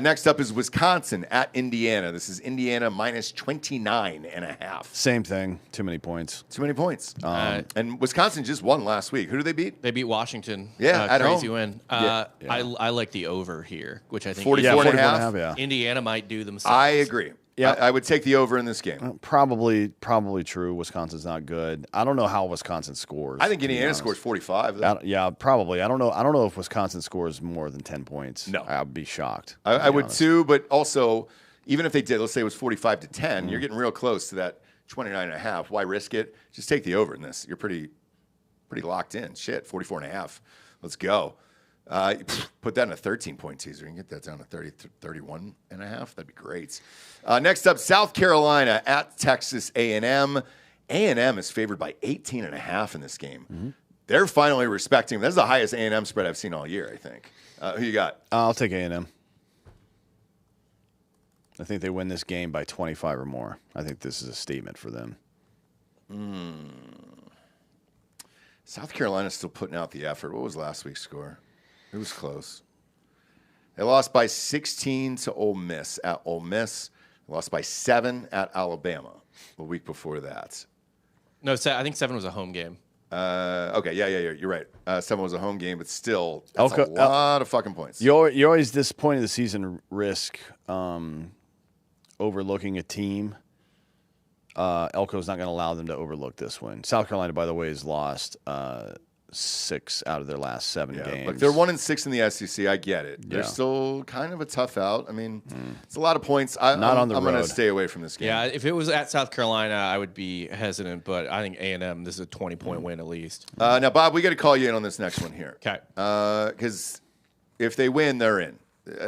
Next up is Wisconsin at Indiana. This is Indiana minus 29.5. Same thing. Too many points. Too many points. And Wisconsin just won last week. Who did they beat? They beat Washington. Yeah, at crazy home. win. Yeah. I like the over here, which I think 44.5. Yeah. Indiana might do themselves. I agree. Yeah. I would take the over in this game. Probably true. Wisconsin's not good. I don't know how Wisconsin scores. I think to be Indiana honest. scores 45. Though. Yeah, probably. I don't know if Wisconsin scores more than 10 points. No. I'd be shocked. I would too, but also, even if they did, let's say it was 45 to 10, you're getting real close to that 29.5. Why risk it? Just take the over in this. You're pretty locked in. Shit, 44.5. Let's go. Put that in a 13-point teaser. You can get that down to 31.5. That'd be great. Next up, South Carolina at Texas A&M. A&M is favored by 18.5 in this game. Mm-hmm. They're finally respecting. That's the highest A&M spread I've seen all year, I think. Who you got? I'll take A&M. I think they win this game by 25 or more. I think this is a statement for them. South Carolina's still putting out the effort. What was last week's score? It was close. They lost by 16 to Ole Miss at Ole Miss. They lost by 7 at Alabama the week before that. No, I think 7 was a home game. Okay, yeah, you're right. 7 was a home game, but still, that's a Okay, lot of fucking points. You always, this point of the season, risk overlooking a team. Elko's not going to allow them to overlook this one. South Carolina, by the way, has lost 6 out of their last 7 games. Look, they're 1-6 in the SEC. I get it. They're Yeah. still kind of a tough out. I mean, it's a lot of points. Not on the I'm going to road. stay away from this game. Yeah, if it was at South Carolina, I would be hesitant, but I think A&M, this is a 20-point win at least. Now, Bob, we got to call you in on this next one here. Okay. Because if they win, they're in.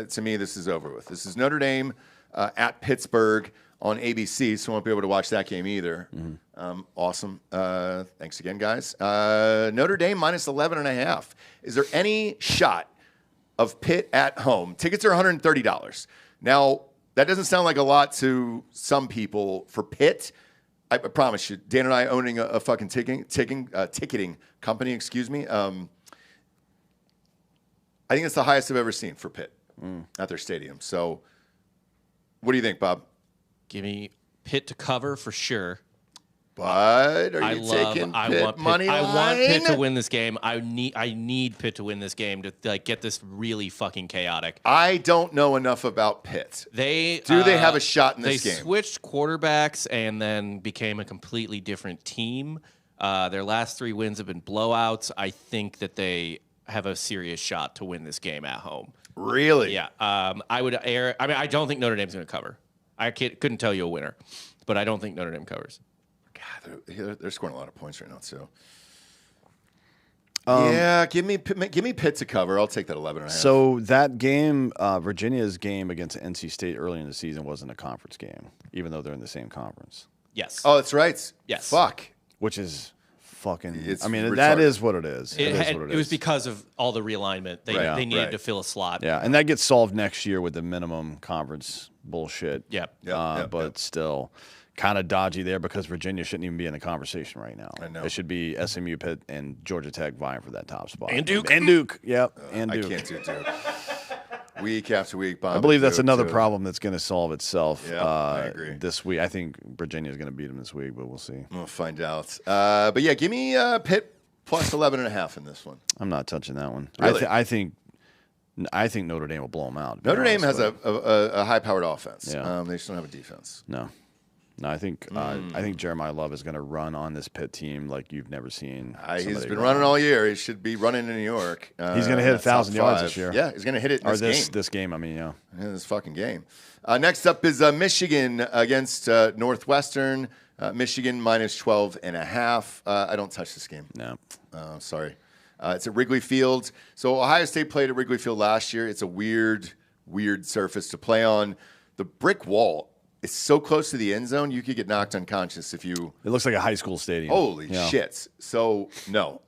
To me, this is over with. This is Notre Dame at Pittsburgh on ABC, so I won't be able to watch that game either. Awesome. Thanks again, guys. Notre Dame minus 11.5. Is there any shot of Pitt at home? Tickets are $130. Now, that doesn't sound like a lot to some people. For Pitt, I promise you, Dan and I owning a fucking ticketing company, excuse me, I think it's the highest I've ever seen for Pitt at their stadium. So what do you think, Bob? Give me Pitt to cover for sure. But are you taking Pitt money line? I want Pitt to win this game. I need Pitt to win this game to get this really fucking chaotic. I don't know enough about Pitt. They have a shot in this game? They switched quarterbacks and then became a completely different team. Their last 3 wins have been blowouts. I think that they have a serious shot to win this game at home. Really? Yeah. I would err. I mean, I don't think Notre Dame's going to cover. I couldn't tell you a winner, but I don't think Notre Dame covers. God, they're scoring a lot of points right now too. Yeah, give me Pitt to cover. I'll take that 11.5. So that game, Virginia's game against NC State early in the season wasn't a conference game, even though they're in the same conference. Yes. Oh, that's right. Yes. Fuck. Which is fucking. It's I mean, retarded. that is what it is. It is what it was is. because of all the realignment. They needed to fill a slot. Yeah, and that gets solved next year with the minimum conference bullshit. Yep. But still, kind of dodgy there because Virginia shouldn't even be in the conversation right now. I know. It should be SMU, Pitt, and Georgia Tech vying for that top spot. And Duke. And Duke. Yep. And I Duke. can't do Duke. Week after week, Bob. I believe that's Duke, another too. problem that's going to solve itself Yeah, I agree. this week. I think Virginia is going to beat them this week, but we'll see. We'll find out. But yeah, give me Pitt plus 11.5 in this one. I'm not touching that one. Really? I think Notre Dame will blow them out. to be Notre Dame honest, has but a high-powered offense. Yeah. They just don't have a defense. no. I think Jeremiah Love is going to run on this Pitt team like you've never seen. He's somebody been run. running all year. He should be running in New York. He's going to hit that's top 1,000 yards 5. this year. Yeah, he's going to hit it in Or this game. this game, I mean, yeah. Yeah, this fucking game. Next up is Michigan against Northwestern. Michigan minus 12.5. I don't touch this game. No. Sorry. It's at Wrigley Field. So Ohio State played at Wrigley Field last year. It's a weird surface to play on. The brick wall is so close to the end zone, you could get knocked unconscious if you... It looks like a high school stadium. Holy Yeah. shit. So, no.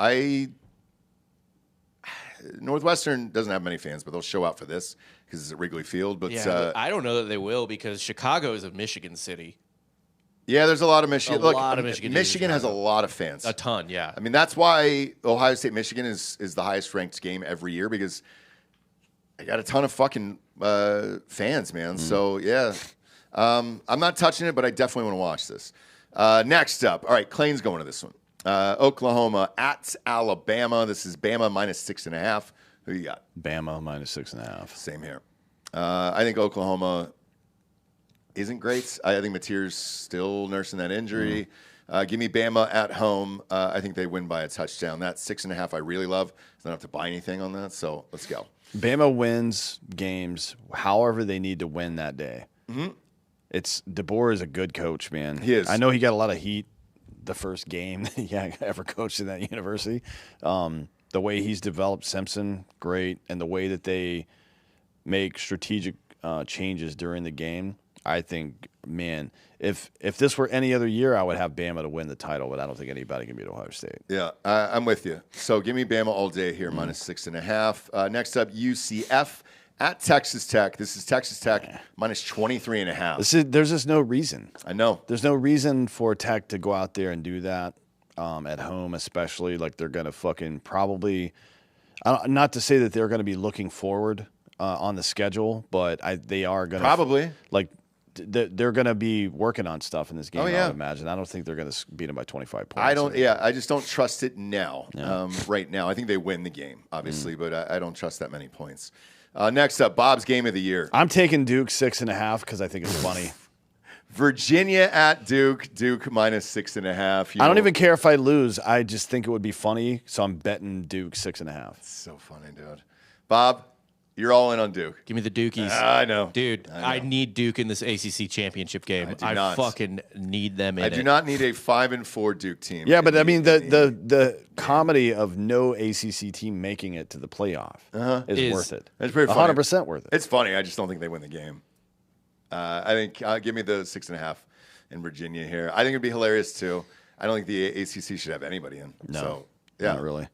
Northwestern doesn't have many fans, but they'll show out for this because it's at Wrigley Field. But Yeah, I don't know that they will because Chicago is a Michigan city. yeah, there's a lot of Michigan. A lot of Michigan Michigan in has a Chicago. lot of fans. A ton, yeah. I mean, that's why Ohio State Michigan is the highest ranked game every year because they got a ton of fucking fans, man. So yeah, I'm not touching it, but I definitely want to watch this. Next up, all right, Clayton's going to this one. Oklahoma at Alabama. This is Bama minus 6.5. Who you got? Bama minus 6.5. Same here. I think Oklahoma isn't great. I think Mateer's still nursing that injury. Give me Bama at home. I think they win by a touchdown. That 6.5 I really love. I don't have to buy anything on that, so let's go. Bama wins games however they need to win that day. It's DeBoer is a good coach, man. He is. I know he got a lot of heat the first game that he ever coached in that university. The way he's developed Simpson, great, and the way that they make strategic changes during the game, I think, man, if this were any other year, I would have Bama to win the title, but I don't think anybody can beat Ohio State. Yeah, I'm with you. So give me Bama all day here, minus 6.5. Next up, UCF at Texas Tech. This is Texas Tech minus 23.5. There's just no reason. I know. There's no reason for Tech to go out there and do that at home, especially. Like, they're going to fucking probably not to say that they're going to be looking forward on the schedule, but they are going to Probably. They're going to be working on stuff in this game. Oh, yeah. I would imagine. I don't think they're going to beat them by 25 points. I just don't trust it now. Right now, I think they win the game, obviously, but I don't trust that many points. Next up, Bob's game of the year. I'm taking Duke 6.5 because I think it's funny. Virginia at Duke. Duke minus 6.5. I don't even care if I lose. I just think it would be funny, so I'm betting Duke 6.5. So funny, dude. Bob, you're all in on Duke. Give me the Dukies. I know. Dude, I need Duke in this ACC championship game. I do I not. fucking need them in it. I do not need a 5-4 Duke team. Yeah, but I mean the comedy of no ACC team making it to the playoff is worth it. It's pretty funny. 100% worth it. It's funny. I just don't think they win the game. I think give me the 6.5 in Virginia here. I think it'd be hilarious too. I don't think the ACC should have anybody in. No, so, not really.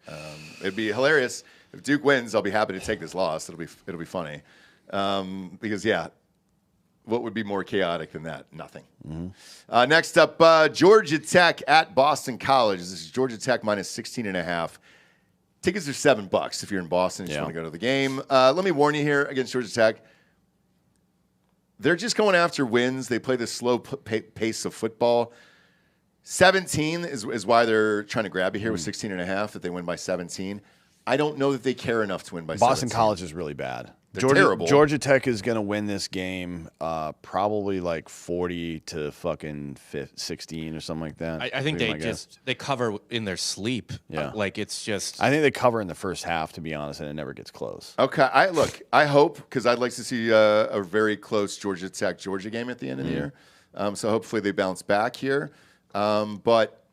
It'd be hilarious if Duke wins. I'll be happy to take this loss. It'll be funny because what would be more chaotic than that? Nothing. Next up, Georgia Tech at Boston College. This is Georgia Tech minus 16.5. Tickets are $7 if you're in Boston and you just want to go to the game. Let me warn you here against Georgia Tech. They're just going after wins. They play this slow pace of football. 17 is why they're trying to grab you here with 16.5, that they win by 17. I don't know that they care enough to win by 17. Boston College is really bad. They're terrible. Georgia Tech is going to win this game probably like 40 to fucking 16 or something like that. I think they cover in their sleep. Yeah. It's just. I think they cover in the first half, to be honest, and it never gets close. Okay. I hope, because I'd like to see a very close Georgia Tech-Georgia game at the end of the year. So hopefully they bounce back here. But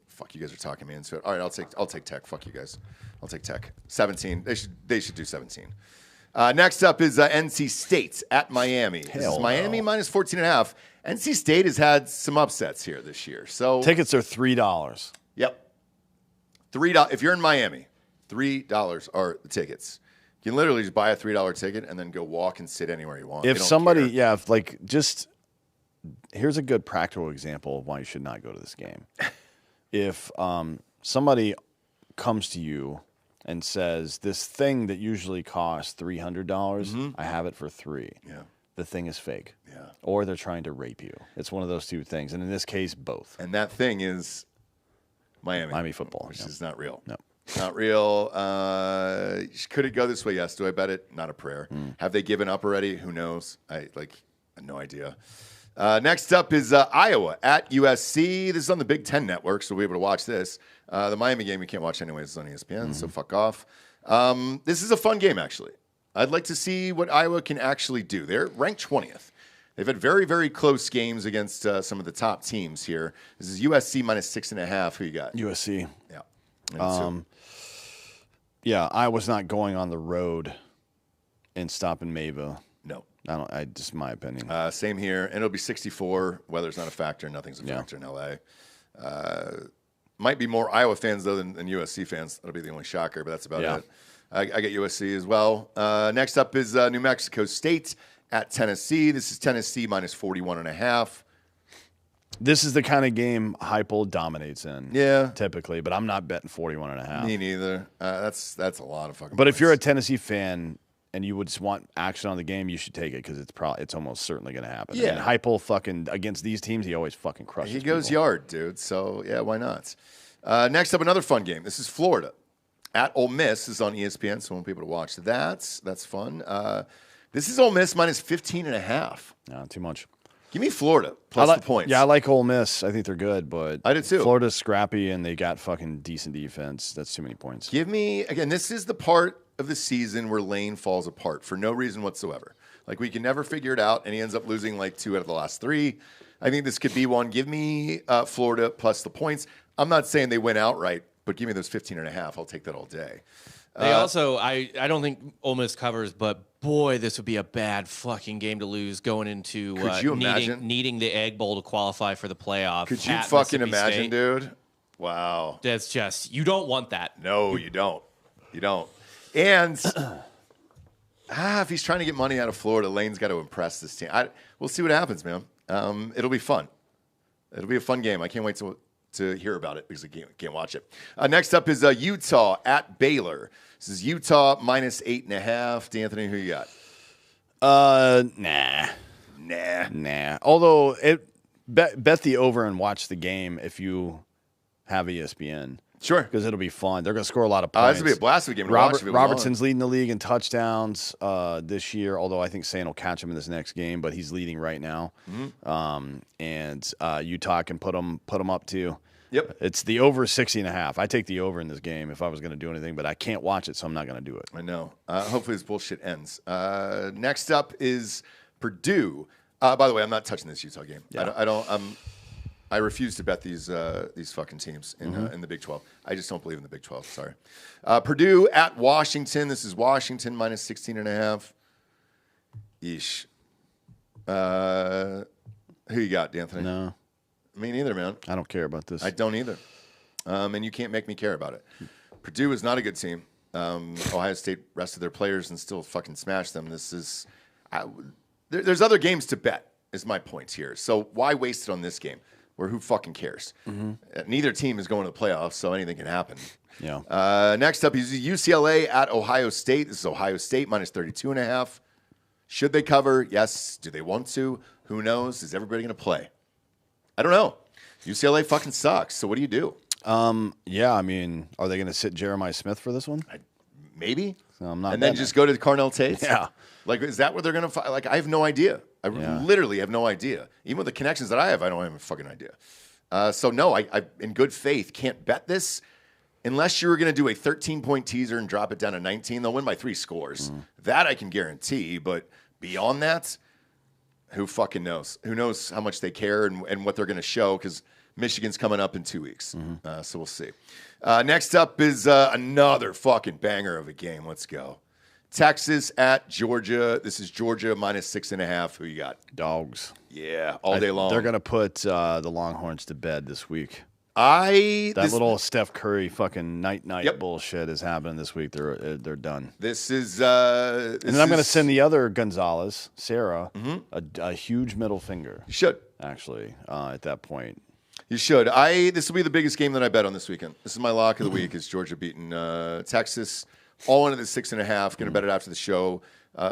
fuck, you guys are talking me into it. All right, I'll take Tech. Fuck you guys. I'll take Tech. 17. They should do 17. Next up is NC State at Miami. This is Miami minus 14.5. NC State has had some upsets here this year. So tickets are $3. Yep. $3. If you're in Miami, $3 are the tickets. You can literally just buy a $3 ticket and then go walk and sit anywhere you want. If somebody, here's a good practical example of why you should not go to this game. If somebody comes to you and says, this thing that usually costs $300, I have it for $3. Yeah. The thing is fake. Yeah. Or they're trying to rape you. It's one of those two things. And in this case, both. And that thing is Miami football. Which is not real. No. Not real. Could it go this way? Yes. Do I bet it? Not a prayer. Have they given up already? Who knows? I have no idea. Next up is Iowa at USC. This is on the Big Ten Network, so we'll be able to watch this. The Miami game you can't watch anyways. It's on ESPN, so fuck off. This is a fun game, actually. I'd like to see what Iowa can actually do. They're ranked 20th. They've had very, very close games against some of the top teams here. This is USC minus 6.5. Who you got? USC. Yeah. Yeah, Iowa's not going on the road and stopping Mayville. No. Just my opinion. Same here. And it'll be 64. Weather's not a factor. Nothing's a factor in L.A. Might be more Iowa fans, though, than USC fans. That'll be the only shocker, but that's about it. I get USC as well. Next up is New Mexico State at Tennessee. This is Tennessee minus 41.5. This is the kind of game Heupel dominates in. Yeah. Typically, but I'm not betting 41.5. Me neither. That's a lot of fucking But points. if you're a Tennessee fan and you would just want action on the game, you should take it because it's almost certainly going to happen. Yeah. And Heupel fucking against these teams, he always fucking crushes. He goes people. yard, dude. So, yeah, why not? Next up, another fun game. This is Florida at Ole Miss. This is on ESPN, so I want people to watch that. That's fun. This is Ole Miss minus 15.5. No, too much. Give me Florida plus the points. Yeah, I like Ole Miss. I think they're good, but I did too. Florida's scrappy and they got fucking decent defense. That's too many points. Give me, again, this is the part of the season where Lane falls apart for no reason whatsoever. Like, we can never figure it out, and he ends up losing like 2 out of the last 3. I think this could be one. Give me Florida plus the points. I'm not saying they win outright, but give me those 15.5. I'll take that all day. They also, I don't think Ole Miss covers, but boy, this would be a bad fucking game to lose going into Could you imagine? needing the Egg Bowl to qualify for the playoff. Could you at fucking Mississippi imagine, State. dude? Wow. That's just, you don't want that. No, you don't. You don't. And if he's trying to get money out of Florida, Lane's got to impress this team. We'll see what happens, man. It'll be fun. It'll be a fun game. I can't wait to hear about it because I can't watch it. Next up is Utah at Baylor. This is Utah minus 8.5. D'Anthony, who you got? Nah. Although bet the over and watch the game if you have ESPN. Sure. Because it'll be fun. They're going to score a lot of points. This will be a blast of a game to watch if it was Robertson's leading the league in touchdowns this year, although I think Sane will catch him in this next game, but he's leading right now. Mm-hmm. And Utah can put them up too. Yep. It's the over 60.5. I take the over in this game if I was going to do anything, but I can't watch it, so I'm not going to do it. I know. Hopefully this bullshit ends. Next up is Purdue. By the way, I'm not touching this Utah game. Yeah. I refuse to bet these fucking teams in the Big 12. I just don't believe in the Big 12. Sorry. Purdue at Washington. This is Washington minus 16.5. Yeesh. Who you got, D'Anthony? No. Me neither, man. I don't care about this. I don't either. And you can't make me care about it. Purdue is not a good team. Ohio State rested their players and still fucking smashed them. This is there's other games to bet, is my point here. So why waste it on this game where who fucking cares? Neither team is going to the playoffs, so anything can happen. Yeah. Next up is UCLA at Ohio State. This is Ohio State minus 32.5. Should they cover? Yes. Do they want to? Who knows? Is everybody going to play? I don't know. UCLA fucking sucks. So what do you do? Yeah, I mean, are they going to sit Jeremiah Smith for this one? Maybe. So I'm not and then betting just go to the Carnell Tates? Yeah. Like, is that what they're going to like, I have no idea. I literally have no idea. Even with the connections that I have a fucking idea. So, no, I in good faith, can't bet this unless you were going to do a 13-point teaser and drop it down to 19. They'll win by 3 scores. That I can guarantee. But beyond that, who fucking knows? Who knows how much they care and what they're going to show, because Michigan's coming up in 2 weeks. So we'll see. Next up is another fucking banger of a game. Let's go. Texas at Georgia. This is Georgia minus 6.5. Who you got? Dogs. Yeah, all day long. They're going to put the Longhorns to bed this week. Little Steph Curry fucking night bullshit is happening this week. They're done. This is and then I'm going to send the other Gonzalez, Sarah, a huge middle finger. You should actually at that point. You should. This will be the biggest game that I bet on this weekend. This is my lock of the week. Is Georgia beating Texas? All into the 6.5. Going to bet it after the show.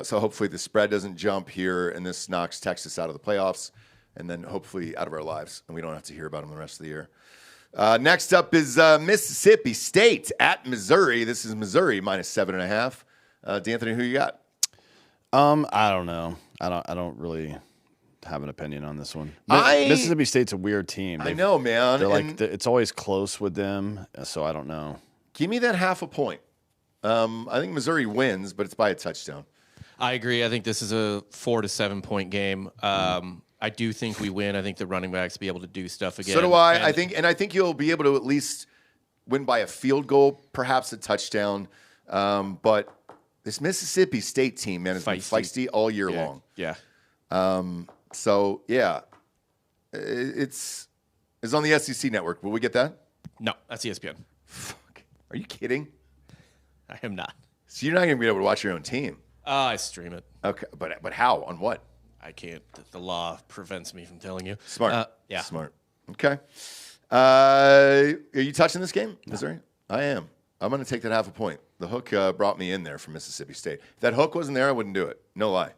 So hopefully the spread doesn't jump here, and this knocks Texas out of the playoffs, and then hopefully out of our lives, and we don't have to hear about them the rest of the year. Next up is Mississippi State at Missouri. This is Missouri minus 7.5. D'Anthony, who you got? I don't know. I don't really have an opinion on this one. Mississippi State's a weird team. I know, man. They're like it's always close with them, so I don't know. Give me that half a point. I think Missouri wins, but it's by a touchdown. I agree. I think this is a 4 to 7 point game. I do think we win. I think the running backs will be able to do stuff again. So do I. I think you'll be able to at least win by a field goal, perhaps a touchdown. But this Mississippi State team, man, has been feisty all year long. Yeah. So yeah, it's on the SEC network. Will we get that? No, that's ESPN. Fuck. Are you kidding? I am not. So you're not going to be able to watch your own team. I stream it. Okay, but how? On what? I can't. The law prevents me from telling you. Smart. Yeah. Smart. Okay. Are you touching this game, Missouri? I am. I'm going to take that half a point. The hook brought me in there for Mississippi State. If that hook wasn't there, I wouldn't do it. No lie.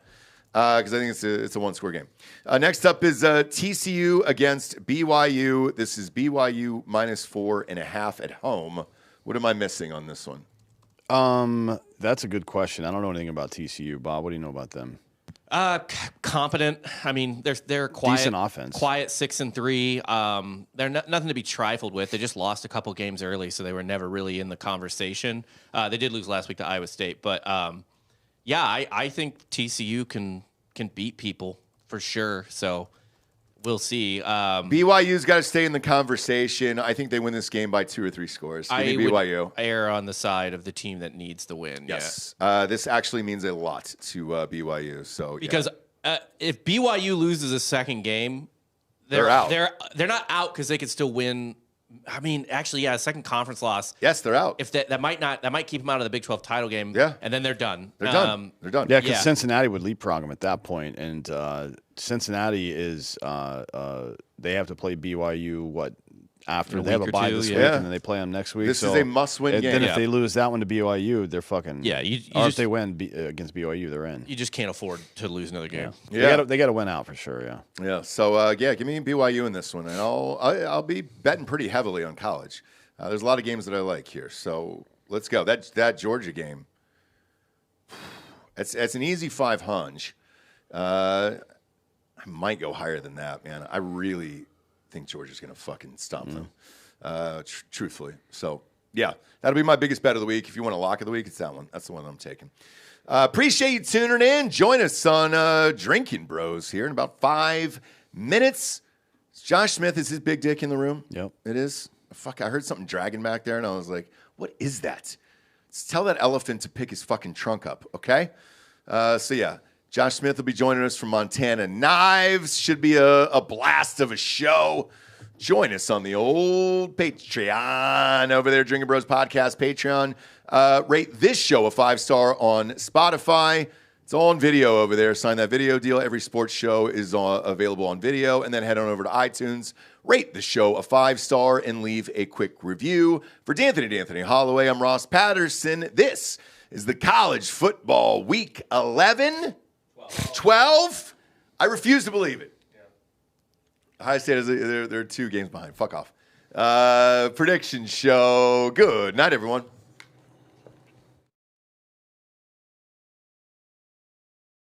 Because I think it's a one-score game. Next up is TCU against BYU. This is BYU minus 4.5 at home. What am I missing on this one? That's a good question. I don't know anything about TCU. Bob, what do you know about them? Competent. I mean, they're quiet, Decent offense. Quiet 6-3. They're nothing to be trifled with. They just lost a couple games early, so they were never really in the conversation. They did lose last week to Iowa State, but yeah, I think TCU can beat people for sure. So we'll see. BYU's got to stay in the conversation. I think they win this game by 2 or 3 scores. Give me BYU. Would err on the side of the team that needs the win. Yes. This actually means a lot to BYU. So because if BYU loses a second game, they're out. They're not out because they could still win. I mean, actually, yeah, a second conference loss. Yes, they're out. If that might keep them out of the Big 12 title game. Yeah. And then they're done. They're done. They're done. Yeah, because Cincinnati would leapfrog them at that point, and Cincinnati is they have to play BYU after they have a bye this week, and then they play them next week. This is a must-win game. Then if they lose that one to BYU, they're fucking. Yeah, if they win against BYU, they're in. You just can't afford to lose another game. Yeah, they got to win out for sure. Yeah. Yeah. So give me BYU in this one, and I'll be betting pretty heavily on college. There's a lot of games that I like here, so let's go. That Georgia game. It's an easy 5 hunch. I might go higher than that, man. I really think Georgia's going to fucking stomp them, truthfully. So, yeah, that'll be my biggest bet of the week. If you want a lock of the week, it's that one. That's the one I'm taking. Appreciate you tuning in. Join us on Drinking Bros here in about 5 minutes. Josh Smith, is his big dick in the room? Yep. It is? Fuck, I heard something dragging back there, and I was like, what is that? Let's tell that elephant to pick his fucking trunk up, okay? So, yeah. Josh Smith will be joining us from Montana Knives. Should be a blast of a show. Join us on the old Patreon over there, Drinkin' Bros Podcast Patreon. Rate this show a 5-star on Spotify. It's all on video over there. Sign that video deal. Every sports show is available on video. And then head on over to iTunes. Rate the show a 5-star and leave a quick review. For D'Anthony Hollaway, I'm Ross Patterson. This is the College Football Week 11. 12? I refuse to believe it. Ohio State, they're 2 games behind. Fuck off. Prediction show. Good night, everyone.